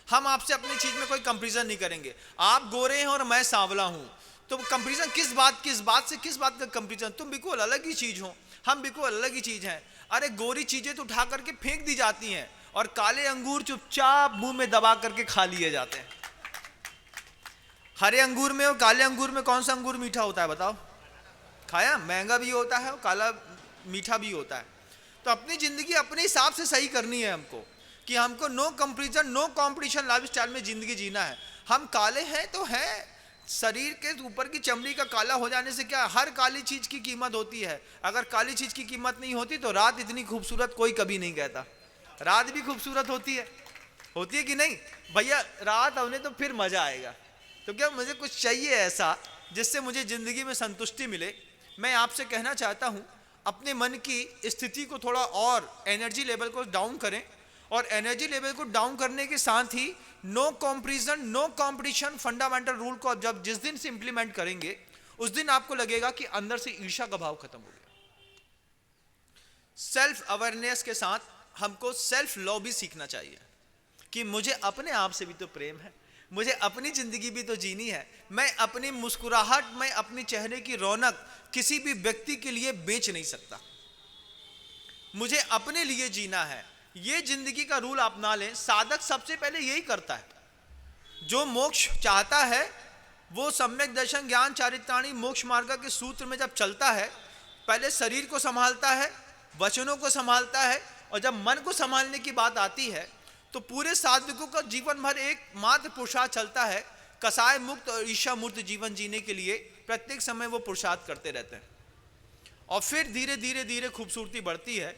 हम आपसे अपनी चीज में कोई कंपैरिजन नहीं करेंगे। आप गोरे हैं और मैं सांवला हूं तो कंपैरिजन किस बात का कंपैरिजन, तुम बिल्कुल अलग ही चीज हो, हम बिल्कुल अलग ही चीज हैं। अरे गोरी चीजें तो उठा करके फेंक दी जाती हैं और काले अंगूर चुपचाप मुंह में दबा करके खा लिए जाते हैं। हरे अंगूर में और काले अंगूर में कौन सा अंगूर मीठा होता है बताओ? खाया? महंगा भी होता है और काला मीठा भी होता है। तो अपनी जिंदगी अपने हिसाब से सही करनी है हमको, कि हमको no comparison no competition lifestyle में जिंदगी जीना है। हम काले हैं तो हैं, शरीर के ऊपर की चमड़ी का काला हो जाने से क्या, हर काली चीज की कीमत होती है। अगर काली चीज की कीमत नहीं होती तो रात इतनी खूबसूरत कोई कभी नहीं कहता। रात भी खूबसूरत होती है कि नहीं भैया? रात होने तो फिर मजा आएगा। तो क्या मुझे कुछ चाहिए ऐसा जिससे मुझे जिंदगी में संतुष्टि मिले। मैं आपसे कहना चाहता हूं अपने मन की स्थिति को थोड़ा और एनर्जी लेवल को डाउन करें, और एनर्जी लेवल को डाउन करने के साथ ही no comparison no competition fundamental rule को जब जिस दिन से इंप्लीमेंट करेंगे उस दिन आपको लगेगा कि अंदर से ईर्ष्या का भाव खत्म हो गया। सेल्फ अवेयरनेस के साथ हमको सेल्फ लव भी सीखना चाहिए कि मुझे अपने आप से भी तो प्रेम है, मुझे अपनी जिंदगी भी तो जीनी है। मैं अपनी मुस्कुराहट में अपने चेहरे की रौनक किसी भी व्यक्ति के लिए बेच नहीं सकता, मुझे अपने लिए जीना है। ये जिंदगी का रूल अपना लें। साधक सबसे पहले यही करता है, जो मोक्ष चाहता है वो सम्यक दर्शन ज्ञान चारित्राणी मोक्ष मार्ग के सूत्र में जब चलता है, पहले शरीर को संभालता है, वचनों को संभालता है, और जब मन को संभालने की बात आती है तो पूरे साधकों का जीवन भर एक मात्र पुरुषार्थ चलता है, कसाय मुक्त और ईर्ष्या मुक्त जीवन जीने के लिए प्रत्येक समय वो पुरुषार्थ करते रहते हैं। और फिर धीरे धीरे धीरे खूबसूरती बढ़ती है,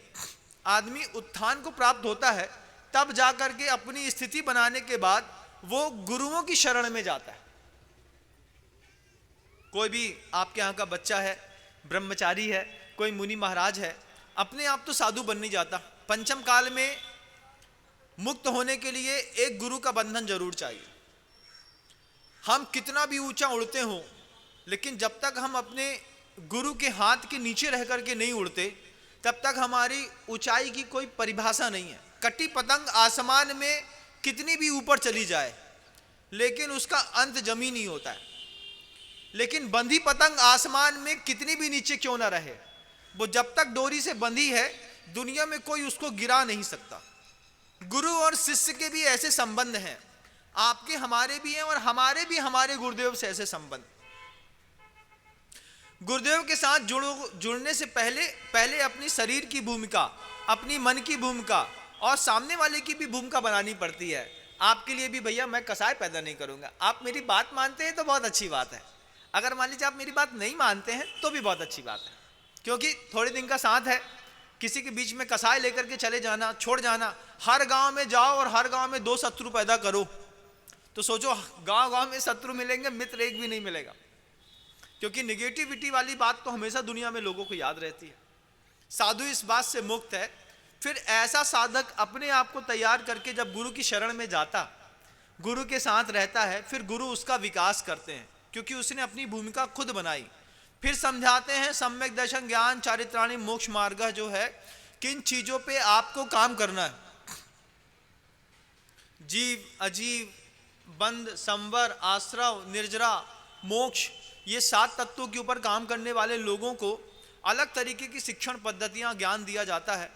आदमी उत्थान को प्राप्त होता है, तब जाकर के अपनी स्थिति बनाने के बाद वो गुरुओं की शरण में जाता है। कोई भी आपके यहाँ का बच्चा है, ब्रह्मचारी है, कोई मुनि महाराज है, अपने आप तो साधु बन नहीं जाता। पंचम काल में मुक्त होने के लिए एक गुरु का बंधन जरूर चाहिए। हम कितना भी ऊंचा उड़ते हों, लेकिन जब तक हम अपने गुरु के हाथ के नीचे रह करके नहीं उड़ते तब तक हमारी ऊंचाई की कोई परिभाषा नहीं है। कटी पतंग आसमान में कितनी भी ऊपर चली जाए लेकिन उसका अंत जमीन ही होता है, लेकिन बंधी पतंग आसमान में कितनी भी नीचे क्यों ना रहे, वो जब तक डोरी से बंधी है दुनिया में कोई उसको गिरा नहीं सकता। गुरु और शिष्य के भी ऐसे संबंध हैं, आपके हमारे भी हैं, और हमारे भी हमारे गुरुदेव से ऐसे संबंध। गुरुदेव के साथ जुड़ने से पहले अपनी शरीर की भूमिका, अपनी मन की भूमिका और सामने वाले की भी भूमिका बनानी पड़ती है। आपके लिए भी भैया मैं कसाय पैदा नहीं करूंगा, आप मेरी बात मानते हैं तो बहुत अच्छी बात है, अगर मान लीजिए आप मेरी बात नहीं मानते हैं तो भी बहुत अच्छी बात है, क्योंकि थोड़े दिन का साथ है। किसी के बीच में कसाई लेकर के चले जाना, छोड़ जाना, हर गांव में जाओ और हर गांव में 2 शत्रु पैदा करो, तो सोचो गांव गांव में शत्रु मिलेंगे, मित्र एक भी नहीं मिलेगा। क्योंकि निगेटिविटी वाली बात तो हमेशा दुनिया में लोगों को याद रहती है। साधु इस बात से मुक्त है। फिर ऐसा साधक अपने आप को तैयार करके जब गुरु की शरण में जाता, गुरु के साथ रहता है, फिर गुरु उसका विकास करते हैं, क्योंकि उसने अपनी भूमिका खुद बनाई। फिर समझाते हैं सम्यक दर्शन ज्ञान चारित्राणि मोक्ष मार्ग जो है, किन चीजों पे आपको काम करना है। जीव, अजीव, बंध, संवर, आश्रव, निर्जरा, मोक्ष, ये 7 तत्वों के ऊपर काम करने वाले लोगों को अलग तरीके की शिक्षण पद्धतियां, ज्ञान दिया जाता है,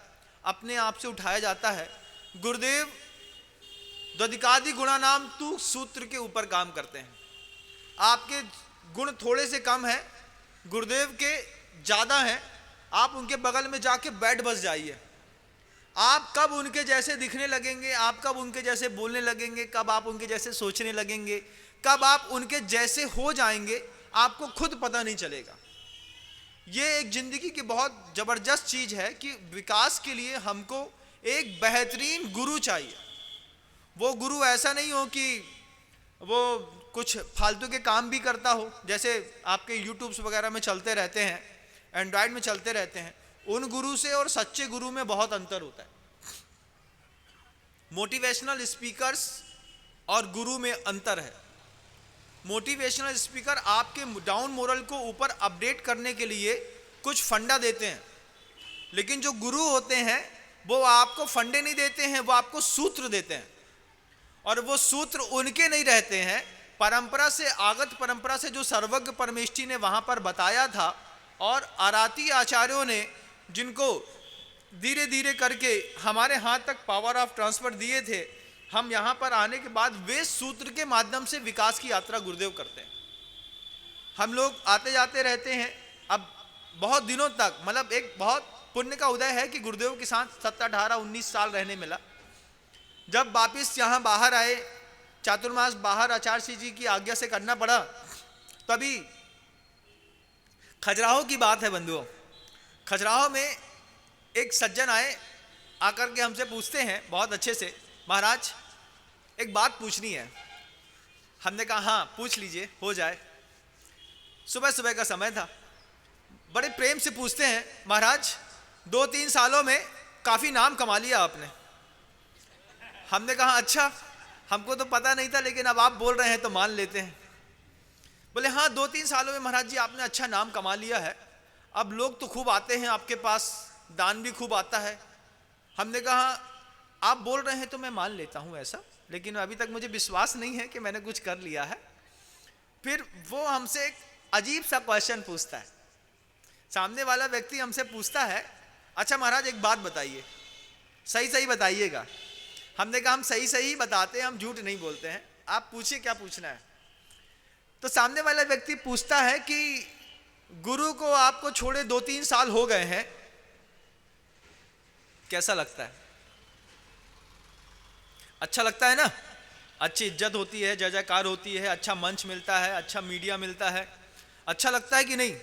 अपने आप से उठाया जाता है। गुरुदेव द्वदिकादि गुणा नाम तू सूत्र के ऊपर काम करते हैं। आपके गुण थोड़े से कम है, गुरुदेव के ज्यादा हैं, आप उनके बगल में जाके बैठ बस जाइए। आप कब उनके जैसे दिखने लगेंगे, आप कब उनके जैसे बोलने लगेंगे, कब आप उनके जैसे सोचने लगेंगे, कब आप उनके जैसे हो जाएंगे, आपको खुद पता नहीं चलेगा। ये एक जिंदगी की बहुत जबरदस्त चीज है कि विकास के लिए हमको एक बेहतरीन गुरु चाहिए। वो गुरु ऐसा नहीं हो कि वो कुछ फालतू के काम भी करता हो, जैसे आपके यूट्यूब्स वगैरह में चलते रहते हैं, एंड्रॉयड में चलते रहते हैं। उन गुरु से और सच्चे गुरु में बहुत अंतर होता है। मोटिवेशनल स्पीकर्स और गुरु में अंतर है। मोटिवेशनल स्पीकर आपके डाउन मोरल को ऊपर अपडेट करने के लिए कुछ फंडा देते हैं, लेकिन जो गुरु होते हैं वो आपको फंडे नहीं देते हैं, वो आपको सूत्र देते हैं। और वो सूत्र उनके नहीं रहते हैं, परंपरा से, आगत परंपरा से जो सर्वज्ञ परमेष्ठी ने वहां पर बताया था, और आराती आचार्यों ने जिनको धीरे धीरे करके हमारे हाथ तक पावर ऑफ ट्रांसफर दिए थे, हम यहाँ पर आने के बाद वे सूत्र के माध्यम से विकास की यात्रा गुरुदेव करते हैं। हम लोग आते जाते रहते हैं। अब बहुत दिनों तक, मतलब एक बहुत पुण्य का उदय है कि गुरुदेव के साथ 17, 18, 19 साल रहने मिला। जब वापिस यहाँ बाहर आए, चातुर्मास बाहर आचार्य श्री जी की आज्ञा से करना पड़ा, तभी खजुराहो की बात है बंधुओं। खजुराहो में एक सज्जन आए, आकर के हमसे पूछते हैं बहुत अच्छे से, महाराज एक बात पूछनी है। हमने कहा हाँ पूछ लीजिए, हो जाए। सुबह सुबह का समय था, बड़े प्रेम से पूछते हैं, महाराज 2-3 सालों में काफी नाम कमा लिया आपने। हमने कहा अच्छा, हमको तो पता नहीं था, लेकिन अब आप बोल रहे हैं तो मान लेते हैं। बोले हाँ 2-3 सालों में महाराज जी आपने अच्छा नाम कमा लिया है, अब लोग तो खूब आते हैं आपके पास, दान भी खूब आता है। हमने कहा आप बोल रहे हैं तो मैं मान लेता हूं ऐसा, लेकिन अभी तक मुझे विश्वास नहीं है कि मैंने कुछ कर लिया है। फिर वो हमसे एक अजीब सा क्वेश्चन पूछता है। सामने वाला व्यक्ति हमसे पूछता है, अच्छा महाराज एक बात बताइए, सही सही बताइएगा। हमने कहा हम सही सही बताते हैं, हम झूठ नहीं बोलते हैं, आप पूछिए क्या पूछना है। तो सामने वाला व्यक्ति पूछता है कि गुरु को आपको छोड़े 2-3 साल हो गए हैं, कैसा लगता है? अच्छा लगता है ना, अच्छी इज्जत होती है, जय जयकार होती है, अच्छा मंच मिलता है, अच्छा मीडिया मिलता है, अच्छा लगता है कि नहीं?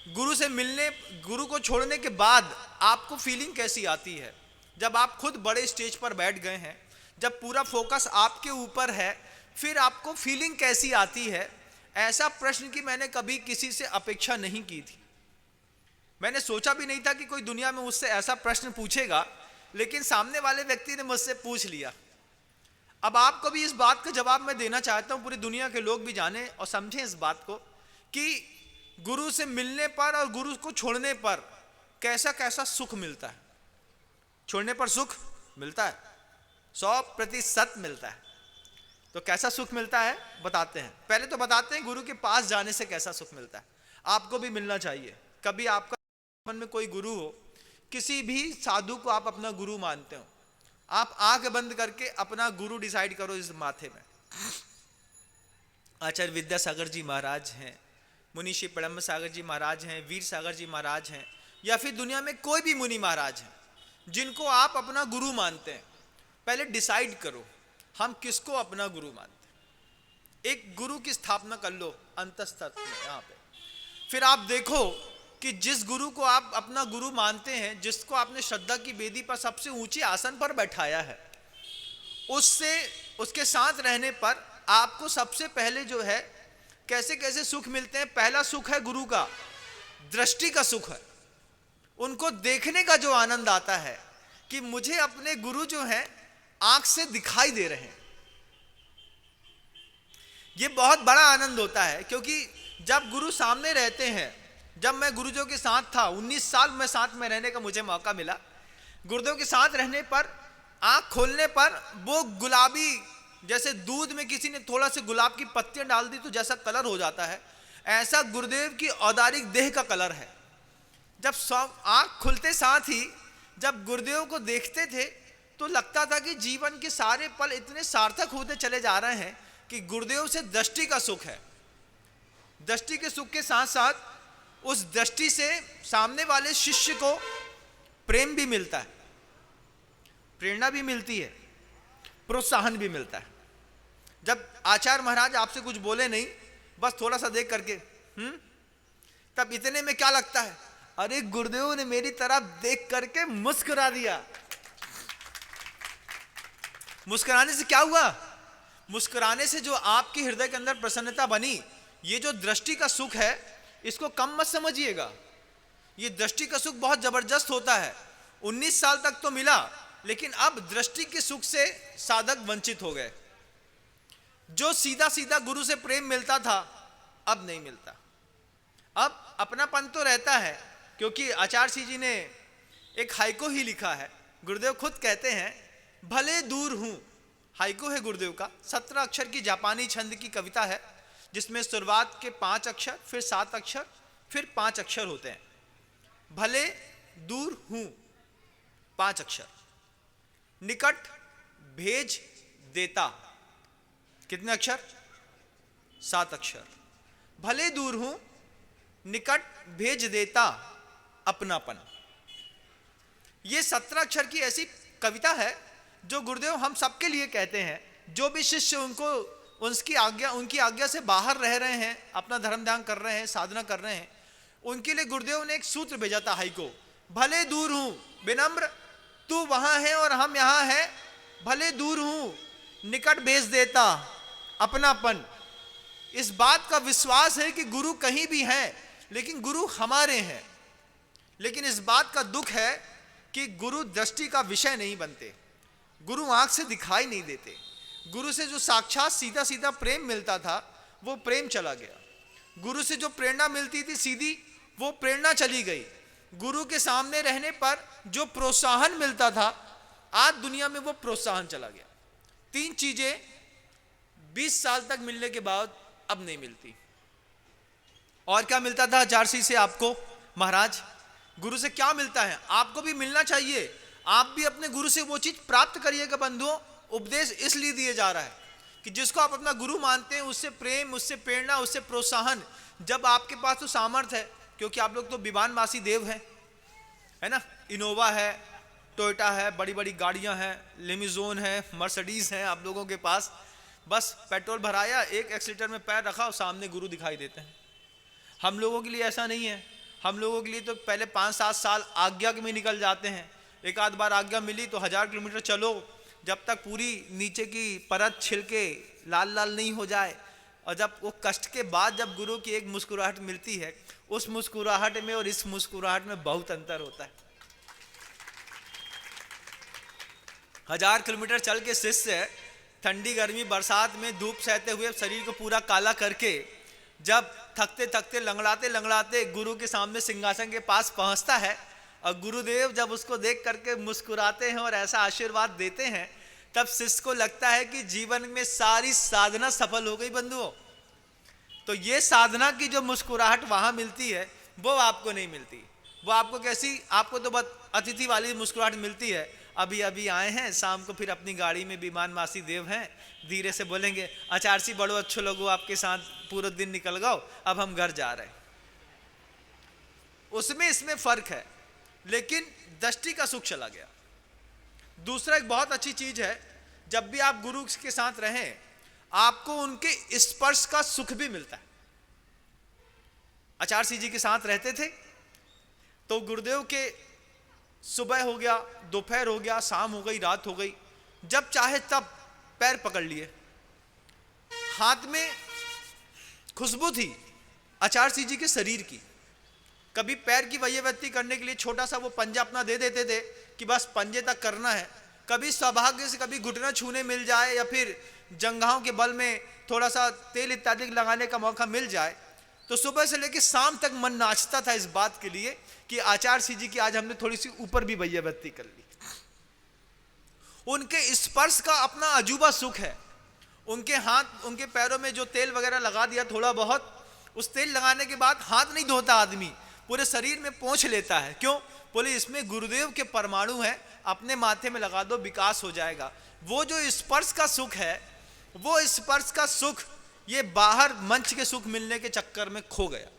गुरु से मिलने, गुरु को छोड़ने के बाद आपको फीलिंग कैसी आती है? जब आप खुद बड़े स्टेज पर बैठ गए हैं, जब पूरा फोकस आपके ऊपर है, फिर आपको फीलिंग कैसी आती है? ऐसा प्रश्न की मैंने कभी किसी से अपेक्षा नहीं की थी। मैंने सोचा भी नहीं था कि कोई दुनिया में मुझसे ऐसा प्रश्न पूछेगा, लेकिन सामने वाले व्यक्ति ने मुझसे पूछ लिया। अब आपको भी इस बात का जवाब मैं देना चाहता हूं, पूरी दुनिया के लोग भी जाने और समझें इस बात को कि गुरु से मिलने पर और गुरु को छोड़ने पर कैसा कैसा सुख मिलता है। छोड़ने पर सुख मिलता है, 100% मिलता है। तो कैसा सुख मिलता है बताते हैं। पहले तो बताते हैं गुरु के पास जाने से कैसा सुख मिलता है। आपको भी मिलना चाहिए। कभी आपका मन में कोई गुरु हो, किसी भी साधु को आप अपना गुरु मानते हो, आप आंख बंद करके अपना गुरु डिसाइड करो इस माथे में। आचार्य विद्यासागर जी महाराज हैं, मुनि श्री ब्रह्म सागर जी महाराज हैं, वीर सागर जी महाराज हैं, या फिर दुनिया में कोई भी मुनि महाराज हैं जिनको आप अपना गुरु मानते हैं। पहले डिसाइड करो हम किसको अपना गुरु मानते हैं। एक गुरु की स्थापना कर लो, अंतस्तर में यहाँ पे। फिर आप देखो कि जिस गुरु को आप अपना गुरु मानते हैं, जिसको आपने श्रद्धा की वेदी पर सबसे ऊंचे आसन पर बैठाया है, उससे उसके साथ रहने पर आपको सबसे पहले जो है कैसे कैसे सुख मिलते हैं। पहला सुख है गुरु का दृष्टि का सुख है, उनको देखने का जो आनंद आता है कि मुझे अपने गुरु जो है आंख से दिखाई दे रहे हैं, ये बहुत बड़ा आनंद होता है। क्योंकि जब गुरु सामने रहते हैं, जब मैं गुरुदेव के साथ था, 19 साल में साथ में रहने का मुझे मौका मिला, गुरुदेव के साथ रहने पर आंख खोलने पर वो गुलाबी, जैसे दूध में किसी ने थोड़ा सा गुलाब की पत्तियां डाल दी तो जैसा कलर हो जाता है, ऐसा गुरुदेव की औदारिक देह का कलर है। जब आंख खुलते साथ ही जब गुरुदेव को देखते थे तो लगता था कि जीवन के सारे पल इतने सार्थक होते चले जा रहे हैं कि गुरुदेव से दृष्टि का सुख है। दृष्टि के सुख के साथ साथ उस दृष्टि से सामने वाले शिष्य को प्रेम भी मिलता है, प्रेरणा भी मिलती है, प्रोत्साहन भी मिलता है। जब आचार्य महाराज आपसे कुछ बोले नहीं, बस थोड़ा सा देख करके तब इतने में क्या लगता है, अरे गुरुदेव ने मेरी तरफ देख करके मुस्कुरा दिया। मुस्कुराने से क्या हुआ? मुस्कुराने से जो आपके हृदय के अंदर प्रसन्नता बनी, ये जो दृष्टि का सुख है इसको कम मत समझिएगा। ये दृष्टि का सुख बहुत जबरदस्त होता है। 19 साल तक तो मिला, लेकिन अब दृष्टि के सुख से साधक वंचित हो गए। जो सीधा सीधा गुरु से प्रेम मिलता था अब नहीं मिलता। अब अपनापन तो रहता है, क्योंकि आचार्य सिंह जी ने एक हाइको ही लिखा है। गुरुदेव खुद कहते हैं भले दूर हूं, हाइको है गुरुदेव का, 17 अक्षर की जापानी छंद की कविता है, जिसमें शुरुआत के 5 अक्षर, फिर 7 अक्षर, फिर 5 अक्षर होते हैं। भले दूर हूं 5 अक्षर, निकट भेज देता कितने अक्षर? 7 अक्षर। भले दूर हूं निकट भेज देता अपनापन। ये 17 अक्षर की ऐसी कविता है जो गुरुदेव हम सबके लिए कहते हैं। जो भी शिष्य उनकी आज्ञा से बाहर रह रहे हैं, अपना धर्म ध्यान कर रहे हैं, साधना कर रहे हैं, उनके लिए गुरुदेव ने एक सूत्र भेजा था हाइको, भले दूर हूं विनम्र तू वहां है और हम यहां हैं, भले दूर हूं निकट भेज देता अपनापन। इस बात का विश्वास है कि गुरु कहीं भी हैं, लेकिन गुरु हमारे हैं। लेकिन इस बात का दुख है कि गुरु दृष्टि का विषय नहीं बनते, गुरु आंख से दिखाई नहीं देते। गुरु से जो साक्षात सीधा सीधा प्रेम मिलता था वो प्रेम चला गया। गुरु से जो प्रेरणा मिलती थी सीधी, वो प्रेरणा चली गई। गुरु के सामने रहने पर जो प्रोत्साहन मिलता था, आज दुनिया में वो प्रोत्साहन चला गया। 3 चीजें 20 साल तक मिलने के बाद अब नहीं मिलती। और क्या मिलता था आचार्य सिंह से आपको? महाराज गुरु से क्या मिलता है? आपको भी मिलना चाहिए। आप भी अपने गुरु से वो चीज प्राप्त करिएगा बंधुओं। उपदेश इसलिए दिए जा रहा है कि जिसको आप अपना गुरु मानते हैं उससे प्रेम, उससे प्रेरणा, उससे प्रोत्साहन, जब आपके पास तो सामर्थ्य है, क्योंकि आप लोग तो विमानवासी देव हैं, है ना, इनोवा है, टोयोटा है, बड़ी बड़ी गाड़ियां हैं, लिमिजोन है, मर्सिडीज हैं आप लोगों के पास। बस पेट्रोल भराया, एक एक्सीटर में पैर रखा और सामने गुरु दिखाई देते हैं। हम लोगों के लिए ऐसा नहीं है। हम लोगों के लिए तो पहले 5-7 साल आज्ञा में निकल जाते हैं। एक आध बार आज्ञा मिली तो 1000 किलोमीटर चलो, जब तक पूरी नीचे की परत छिलके लाल लाल नहीं हो जाए। और जब वो कष्ट के बाद जब गुरु की एक मुस्कुराहट मिलती है, उस मुस्कुराहट में और इस मुस्कुराहट में बहुत अंतर होता है। 1000 किलोमीटर चल के शिष्य ठंडी गर्मी बरसात में धूप सहते हुए शरीर को पूरा काला करके जब थकते थकते लंगड़ाते लंगड़ाते गुरु के सामने सिंहासन के पास पहुंचता है, और गुरुदेव जब उसको देख करके मुस्कुराते हैं और ऐसा आशीर्वाद देते हैं, तब शिष्य को लगता है कि जीवन में सारी साधना सफल हो गई बंधुओं। तो ये साधना की जो मुस्कुराहट वहां मिलती है वो आपको नहीं मिलती। वो आपको कैसी? आपको तो बस अतिथि वाली मुस्कुराहट मिलती है। अभी अभी आए हैं, शाम को फिर अपनी गाड़ी में विमानवासी देव हैं, धीरे से बोलेंगे आचार्य जी बड़ो अच्छो लगो, आपके साथ पूरा दिन निकल गओ, अब हम घर जा रहे हैं। उसमें इसमें फर्क है, लेकिन दृष्टि का सुख चला गया। दूसरा एक बहुत अच्छी चीज है, जब भी आप गुरु के साथ रहें आपको उनके स्पर्श का सुख भी मिलता है। आचार्य जी के साथ रहते थे। तो गुरुदेव के सुबह हो गया, दोपहर हो गया, शाम हो गई, रात हो गई, जब चाहे तब पैर पकड़ लिए। हाथ में खुशबू थी आचार्य जी के शरीर की। कभी पैर की वय्यवृत्ति करने के लिए छोटा सा वो पंजा अपना दे देते थे कि बस पंजे तक करना है। कभी सौभाग्य से कभी घुटना छूने मिल जाए या फिर जंघाओं के बल में थोड़ा सा तेल इत्यादि लगाने का मौका मिल जाए, तो सुबह से लेकर शाम तक मन नाचता था इस बात के लिए कि आचार्य जी की आज हमने थोड़ी सी ऊपर भी वय्यवृत्ति कर ली। उनके स्पर्श का अपना अजूबा सुख है। उनके हाथ, उनके पैरों में जो तेल वगैरह लगा दिया थोड़ा बहुत, उस तेल लगाने के बाद हाथ नहीं धोता आदमी, पूरे शरीर में पोंछ लेता है। क्यों? बोले इसमें गुरुदेव के परमाणु है, अपने माथे में लगा दो, विकास हो जाएगा। वो जो स्पर्श का सुख है, वो स्पर्श का सुख ये बाहर मंच के सुख मिलने के चक्कर में खो गया।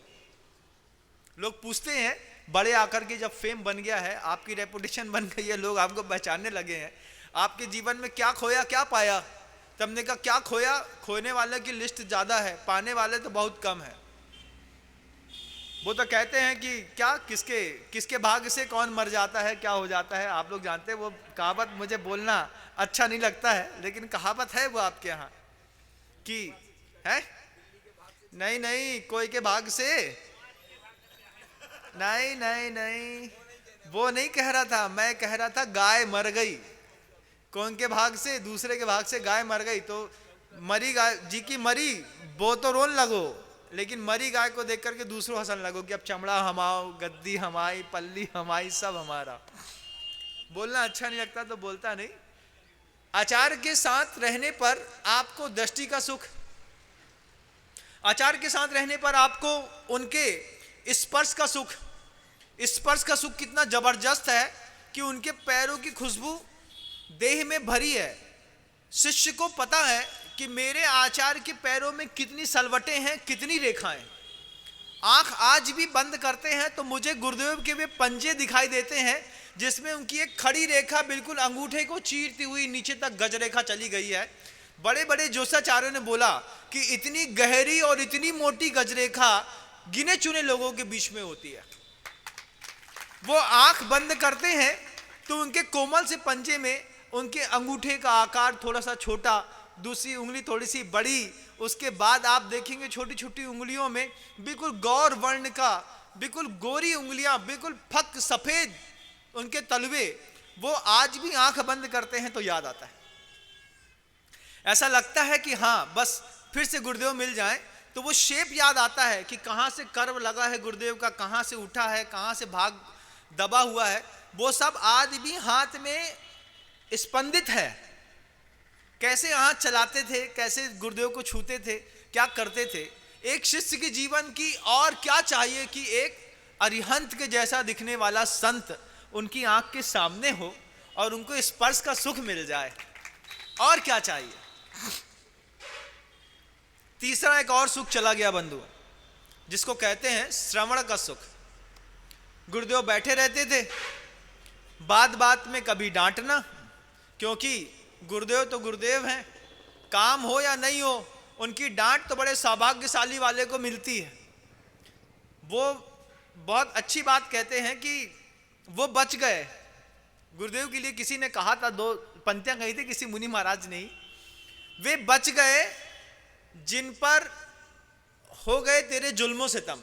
लोग पूछते हैं बड़े आकर के, जब फेम बन गया है, आपकी रेपुटेशन बन गई है, लोग आपको पहचानने लगे हैं, आपके जीवन में क्या खोया क्या पाया? तब ने कहा क्या खोया? खोने वाले की लिस्ट ज्यादा है, पाने वाले तो बहुत कम है। वो तो कहते हैं कि क्या किसके भाग्य से कौन मर जाता है, क्या हो जाता है, आप लोग जानते हैं। वो कहावत मुझे बोलना अच्छा नहीं लगता है, लेकिन कहावत है वो आपके यहाँ कि है। नहीं, कोई के भाग्य से नहीं, वो नहीं कह रहा था, मैं कह रहा था गाय मर गई। कौन के भाग से? दूसरे के भाग से गाय मर गई। तो मरी गाय जी की मरी, वो तो रोन लगो, लेकिन मरी गाय को देख करके दूसरों हंसन लगो कि अब चमड़ा हमाओ, गद्दी हमारी, पल्ली हमारी, सब हमारा। बोलना अच्छा नहीं लगता तो बोलता नहीं। आचार्य के साथ रहने पर आपको दृष्टि का सुख, आचार्य के साथ रहने पर आपको उनके स्पर्श का सुख। स्पर्श का सुख कितना जबरदस्त है कि उनके पैरों की खुशबू देह में भरी है। शिष्य को पता है कि मेरे आचार्य के पैरों में कितनी सलवटें हैं, कितनी रेखाएं। आंख आज भी बंद करते हैं तो मुझे गुरुदेव के वे पंजे दिखाई देते हैं जिसमें उनकी एक खड़ी रेखा बिल्कुल अंगूठे को चीरती हुई नीचे तक गजरेखा चली गई है। बड़े बड़े ज्योतिषाचार्यों ने बोला कि इतनी गहरी और इतनी मोटी गजरेखा गिने चुने लोगों के बीच में होती है। वो आंख बंद करते हैं तो उनके कोमल से पंजे में उनके अंगूठे का आकार थोड़ा सा छोटा, दूसरी उंगली थोड़ी सी बड़ी, उसके बाद आप देखेंगे छोटी छोटी उंगलियों में बिल्कुल गौर वर्ण का, बिल्कुल गोरी उंगलियां, बिल्कुल फक सफेद उनके तलवे। वो आज भी आंख बंद करते हैं तो याद आता है। ऐसा लगता है कि हाँ बस फिर से गुरुदेव मिल जाएं, तो वो शेप याद आता है कि कहाँ से कर्व लगा है गुरुदेव का, कहाँ से उठा है, कहाँ से भाग दबा हुआ है। वो सब आज भी हाथ में स्पंदित है। कैसे हाथ चलाते थे, कैसे गुरुदेव को छूते थे, क्या करते थे। एक शिष्य के जीवन की और क्या चाहिए कि एक अरिहंत के जैसा दिखने वाला संत उनकी आंख के सामने हो और उनको स्पर्श का सुख मिल जाए, और क्या चाहिए। तीसरा एक और सुख चला गया बंधु, जिसको कहते हैं श्रवण का सुख। गुरुदेव बैठे रहते थे, बात बात में कभी डांटना, क्योंकि गुरुदेव तो गुरुदेव हैं, काम हो या नहीं हो उनकी डांट तो बड़े सौभाग्यशाली वाले को मिलती है। वो बहुत अच्छी बात कहते हैं कि वो बच गए। गुरुदेव के लिए किसी ने कहा था, दो पंक्तियां कही थी किसी मुनि महाराज ने ही, वे बच गए जिन पर हो गए तेरे जुल्मों से तम,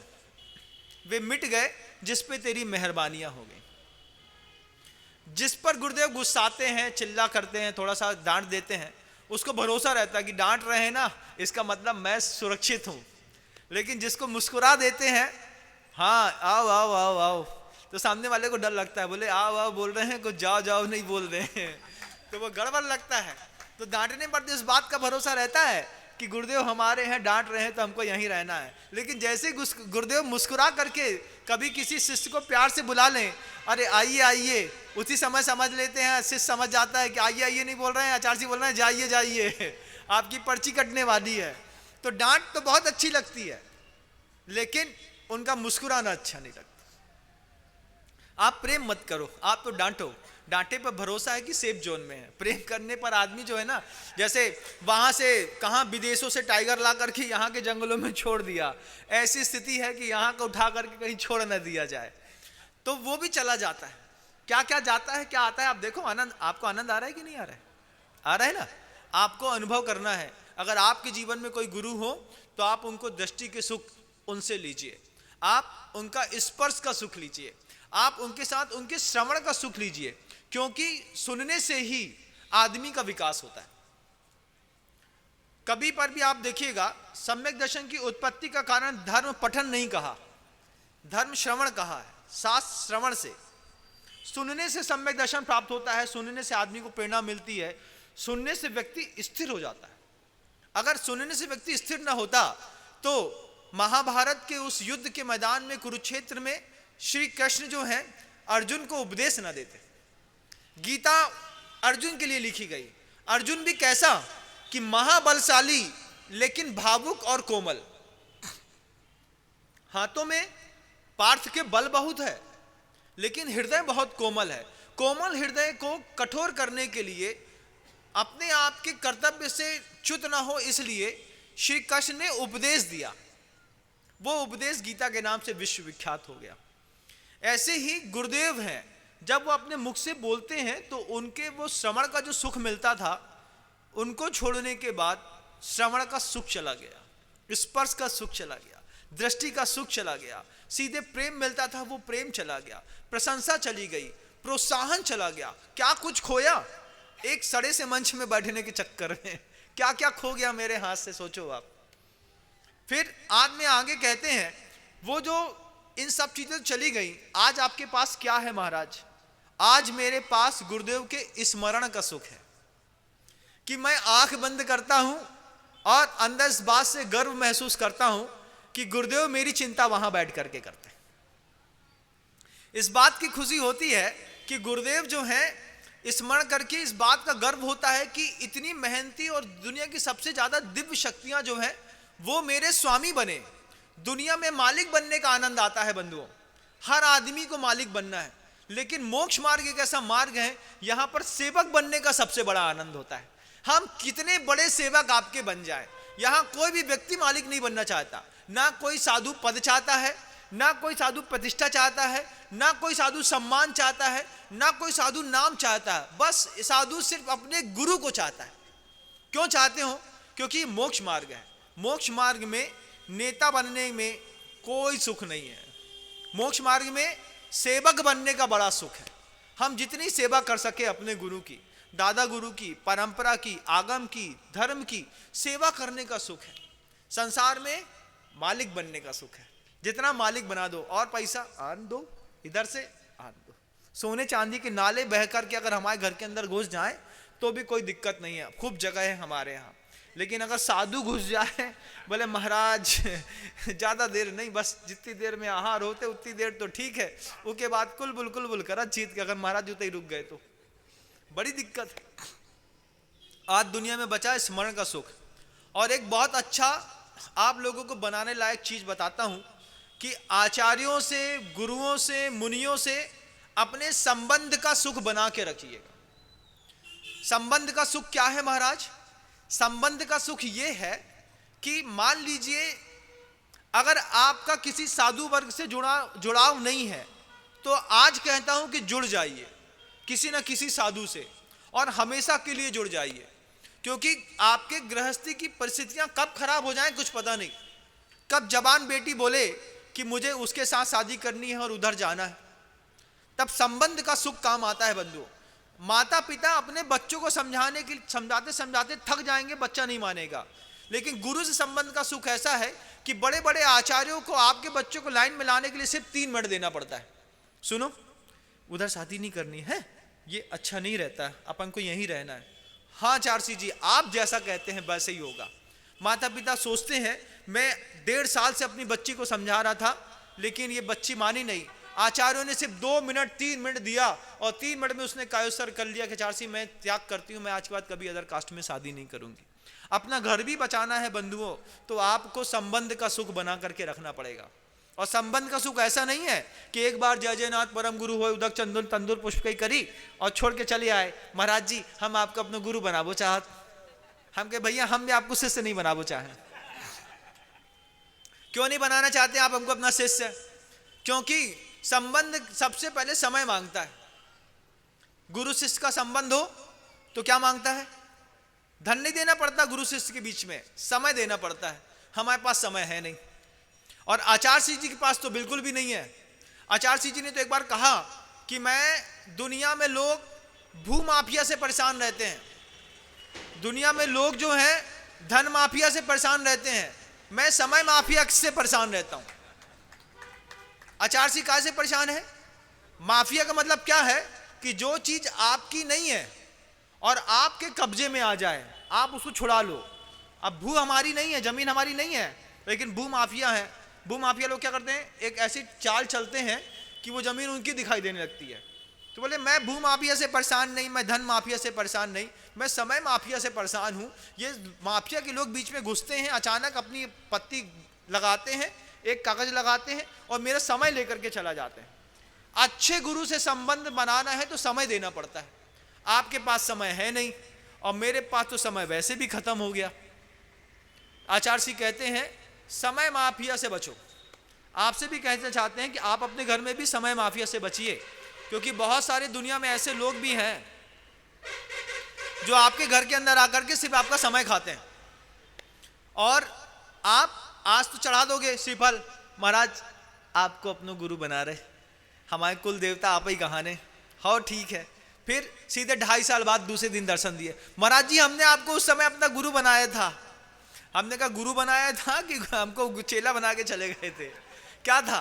वे मिट गए जिस पे तेरी मेहरबानियां हो गई। जिस पर गुरुदेव गुस्साते हैं, चिल्ला करते हैं, थोड़ा सा डांट देते हैं, उसको भरोसा रहता है कि डांट रहे हैं ना, इसका मतलब मैं सुरक्षित हूं। लेकिन जिसको मुस्कुरा देते हैं, हाँ आओ आओ आओ आओ, तो सामने वाले को डर लगता है, बोले आओ आओ बोल रहे हैं, कुछ जाओ जाओ नहीं बोल रहे हैं, तो वो गड़बड़ लगता है। तो डांटने पर तो इस बात का भरोसा रहता है कि गुरुदेव हमारे हैं, डांट रहे हैं तो हमको यहीं रहना है। लेकिन जैसे गुरुदेव मुस्कुरा करके कभी किसी शिष्य को प्यार से बुला लें, अरे आइए आइए, उसी समय समझ लेते हैं, शिष्य समझ जाता है कि आइए आइए नहीं बोल रहे हैं, आचार्य जी बोल रहे हैं जाइए जाइए, आपकी पर्ची कटने वाली है। तो डांट तो बहुत अच्छी लगती है, लेकिन उनका मुस्कुराना अच्छा नहीं लगता। आप प्रेम मत करो, आप तो डांटो, डांटे पर भरोसा है कि सेफ जोन में है। प्रेम करने पर आदमी जो है ना, जैसे वहां से कहाँ विदेशों से टाइगर ला करके यहाँ के जंगलों में छोड़ दिया, ऐसी स्थिति है कि यहाँ को उठा करके कहीं छोड़ न दिया जाए तो वो भी चला जाता है। क्या क्या जाता है, क्या आता है, आप देखो। आनंद, आपको आनंद आ रहा है कि नहीं आ रहा है? आ रहा है ना। आपको अनुभव करना है। अगर आपके जीवन में कोई गुरु हो तो आप उनको दृष्टि के सुख उनसे लीजिए, आप उनका स्पर्श का सुख लीजिए, आप उनके साथ उनके श्रवण का सुख लीजिए, क्योंकि सुनने से ही आदमी का विकास होता है। कभी पर भी आप देखिएगा, सम्यक दर्शन की उत्पत्ति का कारण धर्म पठन नहीं कहा, धर्म श्रवण कहा है। शास्त्र श्रवण से, सुनने से सम्यक दर्शन प्राप्त होता है, सुनने से आदमी को प्रेरणा मिलती है, सुनने से व्यक्ति स्थिर हो जाता है। अगर सुनने से व्यक्ति स्थिर ना होता तो महाभारत के उस युद्ध के मैदान में, कुरुक्षेत्र में, श्री कृष्ण जो हैं अर्जुन को उपदेश ना देते। गीता अर्जुन के लिए लिखी गई। अर्जुन भी कैसा कि महाबलशाली लेकिन भावुक और कोमल। हाथों में पार्थ के बल बहुत है लेकिन हृदय बहुत कोमल है। कोमल हृदय को कठोर करने के लिए, अपने आप के कर्तव्य से च्युत ना हो, इसलिए श्री कृष्ण ने उपदेश दिया। वो उपदेश गीता के नाम से विश्वविख्यात हो गया। ऐसे ही गुरुदेव हैं, जब वो अपने मुख से बोलते हैं तो उनके वो श्रवण का जो सुख मिलता था, उनको छोड़ने के बाद श्रवण का सुख चला गया, स्पर्श का सुख चला गया, दृष्टि का सुख चला गया, सीधे प्रेम मिलता था वो प्रेम चला गया, प्रशंसा चली गई, प्रोत्साहन चला गया। क्या कुछ खोया एक सड़े से मंच में बैठने के चक्कर में, क्या क्या खो गया मेरे हाथ से, सोचो आप। फिर आदमी आगे कहते हैं, वो जो इन सब चीजें चली गई, आज आपके पास क्या है महाराज? आज मेरे पास गुरुदेव के स्मरण का सुख है कि मैं आंख बंद करता हूं और अंदर इस बात से गर्व महसूस करता हूं कि गुरुदेव मेरी चिंता वहां बैठ करके करते हैं। इस बात की खुशी होती है कि गुरुदेव जो हैं, स्मरण करके इस बात का गर्व होता है कि इतनी मेहनती और दुनिया की सबसे ज्यादा दिव्य शक्तियां जो है वो मेरे स्वामी बने। दुनिया में मालिक बनने का आनंद आता है बंधुओं, हर आदमी को मालिक बनना है, लेकिन मोक्ष मार्ग एक ऐसा मार्ग है, यहां पर सेवक बनने का सबसे बड़ा आनंद होता है। हम कितने बड़े सेवक आपके बन जाएं, यहां कोई भी व्यक्ति मालिक नहीं बनना चाहता। ना कोई साधु पद चाहता है, ना कोई साधु प्रतिष्ठा चाहता है, ना कोई साधु सम्मान चाहता है, ना कोई साधु नाम चाहता है। बस साधु सिर्फ अपने गुरु को चाहता है। क्यों चाहते हो? क्योंकि मोक्ष मार्ग है। मोक्ष मार्ग में नेता बनने में कोई सुख नहीं है। मोक्ष मार्ग में सेवक बनने का बड़ा सुख है। हम जितनी सेवा कर सके अपने गुरु की, दादा गुरु की, परंपरा की, आगम की, धर्म की सेवा करने का सुख है। संसार में मालिक बनने का सुख है। जितना मालिक बना दो और पैसा आन दो, इधर से आन दो। सोने चांदी के नाले बह करके अगर हमारे घर के अंदर घुस जाए तो भी कोई दिक्कत नहीं है, खूब जगह है हमारे यहाँ। लेकिन अगर साधु घुस जाए, बोले महाराज ज़्यादा देर नहीं, बस जितनी देर में आहार होते उतनी देर तो ठीक है, उसके बाद कुलबुल कुलबुल करा चीत के, अगर महाराज उतने ही रुक गए तो बड़ी दिक्कत है। आज दुनिया में बचा है स्मरण का सुख। और एक बहुत अच्छा आप लोगों को बनाने लायक चीज बताता हूं कि आचार्यों से, गुरुओं से, मुनियों से अपने संबंध का सुख बना के रखिएगा। संबंध का सुख क्या है महाराज? संबंध का सुख यह है कि मान लीजिए अगर आपका किसी साधु वर्ग से जुड़ाव नहीं है तो आज कहता हूं कि जुड़ जाइए किसी न किसी साधु से, और हमेशा के लिए जुड़ जाइए। क्योंकि आपके गृहस्थी की परिस्थितियां कब खराब हो जाएं कुछ पता नहीं। कब जवान बेटी बोले कि मुझे उसके साथ शादी करनी है और उधर जाना है, तब संबंध का सुख काम आता है बंधुओं। माता पिता अपने बच्चों को समझाने के समझाते समझाते थक जाएंगे, बच्चा नहीं मानेगा। लेकिन गुरु से संबंध का सुख ऐसा है कि बड़े बड़े आचार्यों को आपके बच्चों को लाइन में लाने के लिए सिर्फ 3 मिनट देना पड़ता है। सुनो, उधर शादी नहीं करनी है, ये अच्छा नहीं रहता, अपन को यहीं रहना है। हाँ चारसी जी, आप जैसा कहते हैं वैसे ही होगा। माता पिता सोचते हैं, मैं 1.5 साल से अपनी बच्ची को समझा रहा था लेकिन ये बच्ची मानी नहीं। आचार्यों ने सिर्फ 2 मिनट 3 मिनट दिया और 3 मिनट में उसने कायोसर कर लिया कि चारसी मैं त्याग करती हूँ, मैं आज के बाद कभी अदर कास्ट में शादी नहीं करूंगी। अपना घर भी बचाना है बंधुओं, तो आपको संबंध का सुख बना करके रखना पड़ेगा। और संबंध का सुख ऐसा नहीं है कि एक बार जय जयनाथ परम गुरु हो उदक चंदन तंदुर पुष्प कई करी और छोड़ के चले आए, महाराज जी हम आपको अपना गुरु बनाबो चाहत। हम कहे भैया हम भी आपको शिष्य नहीं बनाबो चाहे। क्यों नहीं बनाना चाहते आप हमको अपना शिष्य? क्योंकि संबंध सबसे पहले समय मांगता है। गुरु शिष्य का संबंध हो तो क्या मांगता है? धन नहीं देना पड़ता गुरु शिष्य के बीच में, समय देना पड़ता है। हमारे पास समय है नहीं, और आचार्य सिंह जी के पास तो बिल्कुल भी नहीं है। आचार्य सिंह जी ने तो एक बार कहा कि मैं दुनिया में लोग भू माफिया से परेशान रहते हैं, दुनिया में लोग जो हैं धन माफिया से परेशान रहते हैं, मैं समय माफिया से परेशान रहता हूं। आचार्य सिंह कैसे परेशान है? माफिया का मतलब क्या है कि जो चीज आपकी नहीं है और आपके कब्जे में आ जाए, आप उसको छुड़ा लो। अब भू हमारी नहीं है, जमीन हमारी नहीं है, लेकिन भू माफिया है। भू माफिया लोग क्या करते हैं, एक ऐसी चाल चलते हैं कि वो जमीन उनकी दिखाई देने लगती है। तो बोले मैं भू माफिया से परेशान नहीं, मैं धन माफिया से परेशान नहीं, मैं समय माफिया से परेशान हूँ। ये माफिया के लोग बीच में घुसते हैं, अचानक अपनी पत्ती लगाते हैं, एक कागज लगाते हैं और मेरा समय लेकर के चला जाते हैं। अच्छे गुरु से संबंध बनाना है तो समय देना पड़ता है। आपके पास समय है नहीं और मेरे पास तो समय वैसे भी खत्म हो गया। आचार्य सिंह कहते हैं समय माफिया से बचो। आपसे भी कहना चाहते हैं कि आप अपने घर में भी समय माफिया से बचिए, क्योंकि बहुत सारे दुनिया में ऐसे लोग भी हैं जो आपके घर के अंदर आकर के सिर्फ आपका समय खाते हैं। और आप आज तो चढ़ा दोगे श्रीफल, महाराज आपको अपना गुरु बना रहे, हमारे कुल देवता आप ही कहाने हो, ठीक है। फिर सीधे 2.5 साल बाद दूसरे दिन दर्शन दिए, महाराज जी हमने आपको उस समय अपना गुरु बनाया था। हमने कहा गुरु बनाया था कि हमको चेला बना के चले गए थे, क्या था?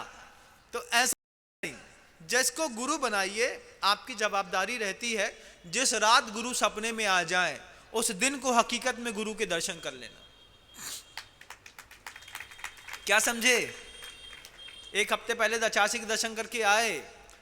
तो ऐसा नहीं, जिसको गुरु बनाइए आपकी जवाबदारी रहती है जिस रात गुरु सपने में आ जाए उस दिन को हकीकत में गुरु के दर्शन कर लेना। क्या समझे? एक हफ्ते पहले आचार्य सिंह के दर्शन करके आए,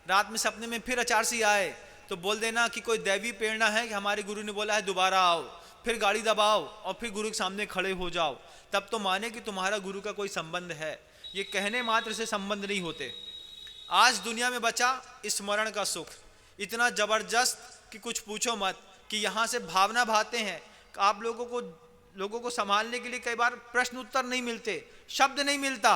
रात में सपने में फिर आचार्य सिंह आए, तो बोल देना कि कोई दैवी प्रेरणा है कि हमारे गुरु ने बोला है दोबारा आओ, फिर गाड़ी दबाओ और फिर गुरु के सामने खड़े हो जाओ, तब तो माने कि तुम्हारा गुरु का कोई संबंध है। ये कहने मात्र से संबंध नहीं होते। आज दुनिया में बचा स्मरण का सुख इतना जबरदस्त कि कुछ पूछो मत, कि यहाँ से भावना भाते हैं। आप लोगों को संभालने के लिए कई बार प्रश्न उत्तर नहीं मिलते, शब्द नहीं मिलता।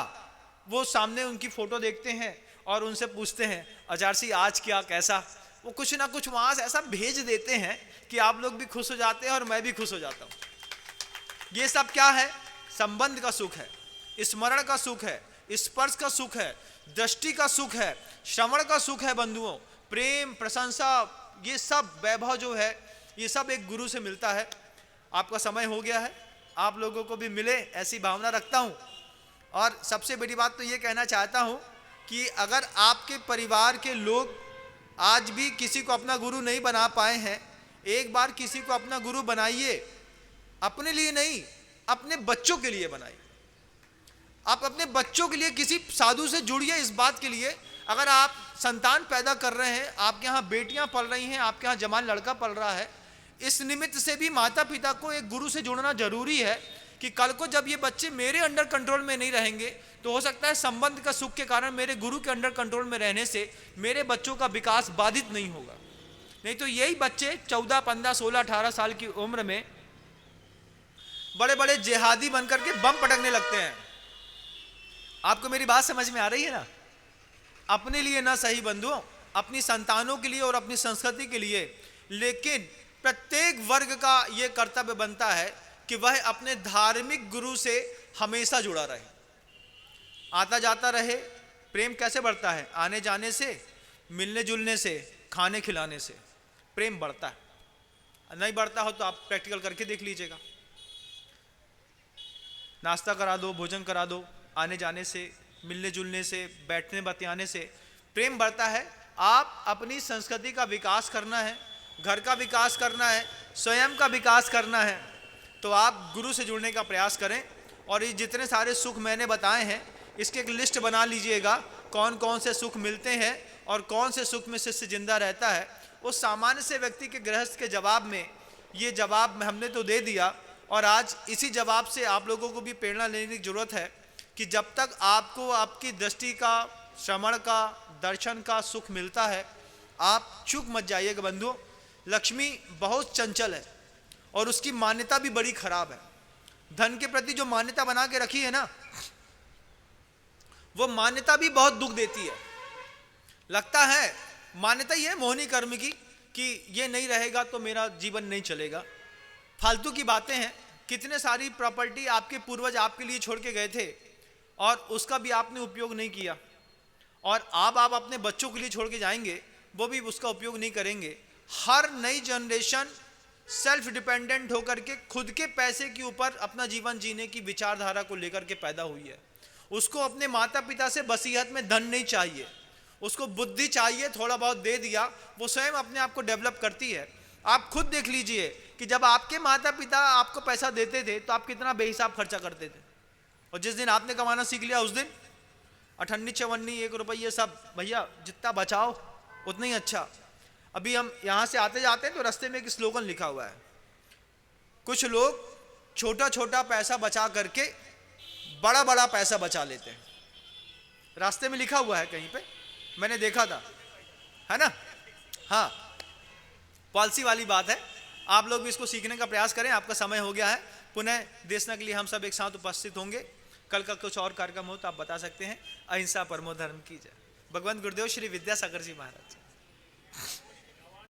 वो सामने उनकी फोटो देखते हैं और उनसे पूछते हैं आचार्य सिंह आज क्या कैसा, वो कुछ ना कुछ वहां से ऐसा भेज देते हैं कि आप लोग भी खुश हो जाते हैं और मैं भी खुश हो जाता हूं। ये सब क्या है? संबंध का सुख है, स्मरण का सुख है, स्पर्श का सुख है, दृष्टि का सुख है, श्रवण का सुख है। बंधुओं, प्रेम प्रशंसा ये सब वैभव जो है ये सब एक गुरु से मिलता है। आपका समय हो गया है, आप लोगों को भी मिले ऐसी भावना रखता हूं। और सबसे बड़ी बात तो ये कहना चाहता हूं कि अगर आपके परिवार के लोग आज भी किसी को अपना गुरु नहीं बना पाए हैं, एक बार किसी को अपना गुरु बनाइए। अपने लिए नहीं, अपने बच्चों के लिए बनाइए। आप अपने बच्चों के लिए किसी साधु से जुड़िए। इस बात के लिए अगर आप संतान पैदा कर रहे हैं, आपके यहाँ बेटियां पल रही हैं, आपके यहाँ जवान लड़का पल रहा है, इस निमित्त से भी माता पिता को एक गुरु से जुड़ना जरूरी है कि कल को जब ये बच्चे मेरे अंडर कंट्रोल में नहीं रहेंगे तो हो सकता है संबंध का सुख के कारण मेरे गुरु के अंडर कंट्रोल में रहने से मेरे बच्चों का विकास बाधित नहीं होगा। नहीं तो यही बच्चे 14, 15, 16, 18 साल की उम्र में बड़े बड़े जिहादी बनकर के बम पटकने लगते हैं। आपको मेरी बात समझ में आ रही है ना? अपने लिए ना सही बंधुओं, अपनी संतानों के लिए और अपनी संस्कृति के लिए, लेकिन प्रत्येक वर्ग का यह कर्तव्य बनता है कि वह अपने धार्मिक गुरु से हमेशा जुड़ा रहे, आता जाता रहे। प्रेम कैसे बढ़ता है? आने जाने से, मिलने जुलने से, खाने खिलाने से प्रेम बढ़ता है। नहीं बढ़ता हो तो आप प्रैक्टिकल करके देख लीजिएगा। नाश्ता करा दो, भोजन करा दो, आने जाने से, मिलने जुलने से, बैठने बतियाने से प्रेम बढ़ता है। आप अपनी संस्कृति का विकास करना है, घर का विकास करना है, स्वयं का विकास करना है, तो आप गुरु से जुड़ने का प्रयास करें। और ये जितने सारे सुख मैंने बताए हैं इसकी एक लिस्ट बना लीजिएगा, कौन कौन से सुख मिलते हैं और कौन से सुख में शिष्य जिंदा रहता है। उस सामान्य से व्यक्ति के गृहस्थ के जवाब में ये जवाब हमने तो दे दिया, और आज इसी जवाब से आप लोगों को भी प्रेरणा लेने की जरूरत है कि जब तक आपको आपकी दृष्टि का, श्रवण का, दर्शन का सुख मिलता है, आप चूक मत जाइएगा बंधुओं। लक्ष्मी बहुत चंचल है और उसकी मान्यता भी बड़ी खराब है। धन के प्रति जो मान्यता बना के रखी है ना, वो मान्यता भी बहुत दुख देती है। लगता है मान्यता ही है मोहिनी कर्म की कि ये नहीं रहेगा तो मेरा जीवन नहीं चलेगा। फालतू की बातें हैं। कितने सारी प्रॉपर्टी आपके पूर्वज आपके लिए छोड़ के गए थे और उसका भी आपने उपयोग नहीं किया, और आप अपने बच्चों के लिए छोड़ के जाएंगे, वो भी उसका उपयोग नहीं करेंगे। हर नई जनरेशन सेल्फ डिपेंडेंट होकर के खुद के पैसे के ऊपर अपना जीवन जीने की विचारधारा को लेकर के पैदा हुई है। उसको अपने माता पिता से बसीहत में धन नहीं चाहिए, उसको बुद्धि चाहिए। थोड़ा बहुत दे दिया, वो स्वयं अपने आप को डेवलप करती है। आप खुद देख लीजिए कि जब आपके माता पिता आपको पैसा देते थे तो आप कितना बेहिसाब खर्चा करते थे, और जिस दिन आपने कमाना सीख लिया उस दिन अठन्नी चवन्नी 1 रुपये सब, भैया जितना बचाओ उतना ही अच्छा। अभी हम यहाँ से आते जाते हैं तो रास्ते में एक स्लोगन लिखा हुआ है, कुछ लोग छोटा छोटा पैसा बचा करके बड़ा बड़ा पैसा बचा लेते हैं। रास्ते में लिखा हुआ है कहीं पे, मैंने देखा था, है ना। हाँ, पॉलिसी वाली बात है। आप लोग भी इसको सीखने का प्रयास करें। आपका समय हो गया है। पुनः देशना के लिए हम सब एक साथ उपस्थित होंगे। कल का कुछ और कार्यक्रम हो तो आप बता सकते हैं। अहिंसा परमो धर्म की जय। भगवान गुरुदेव श्री विद्यासागर जी महाराज।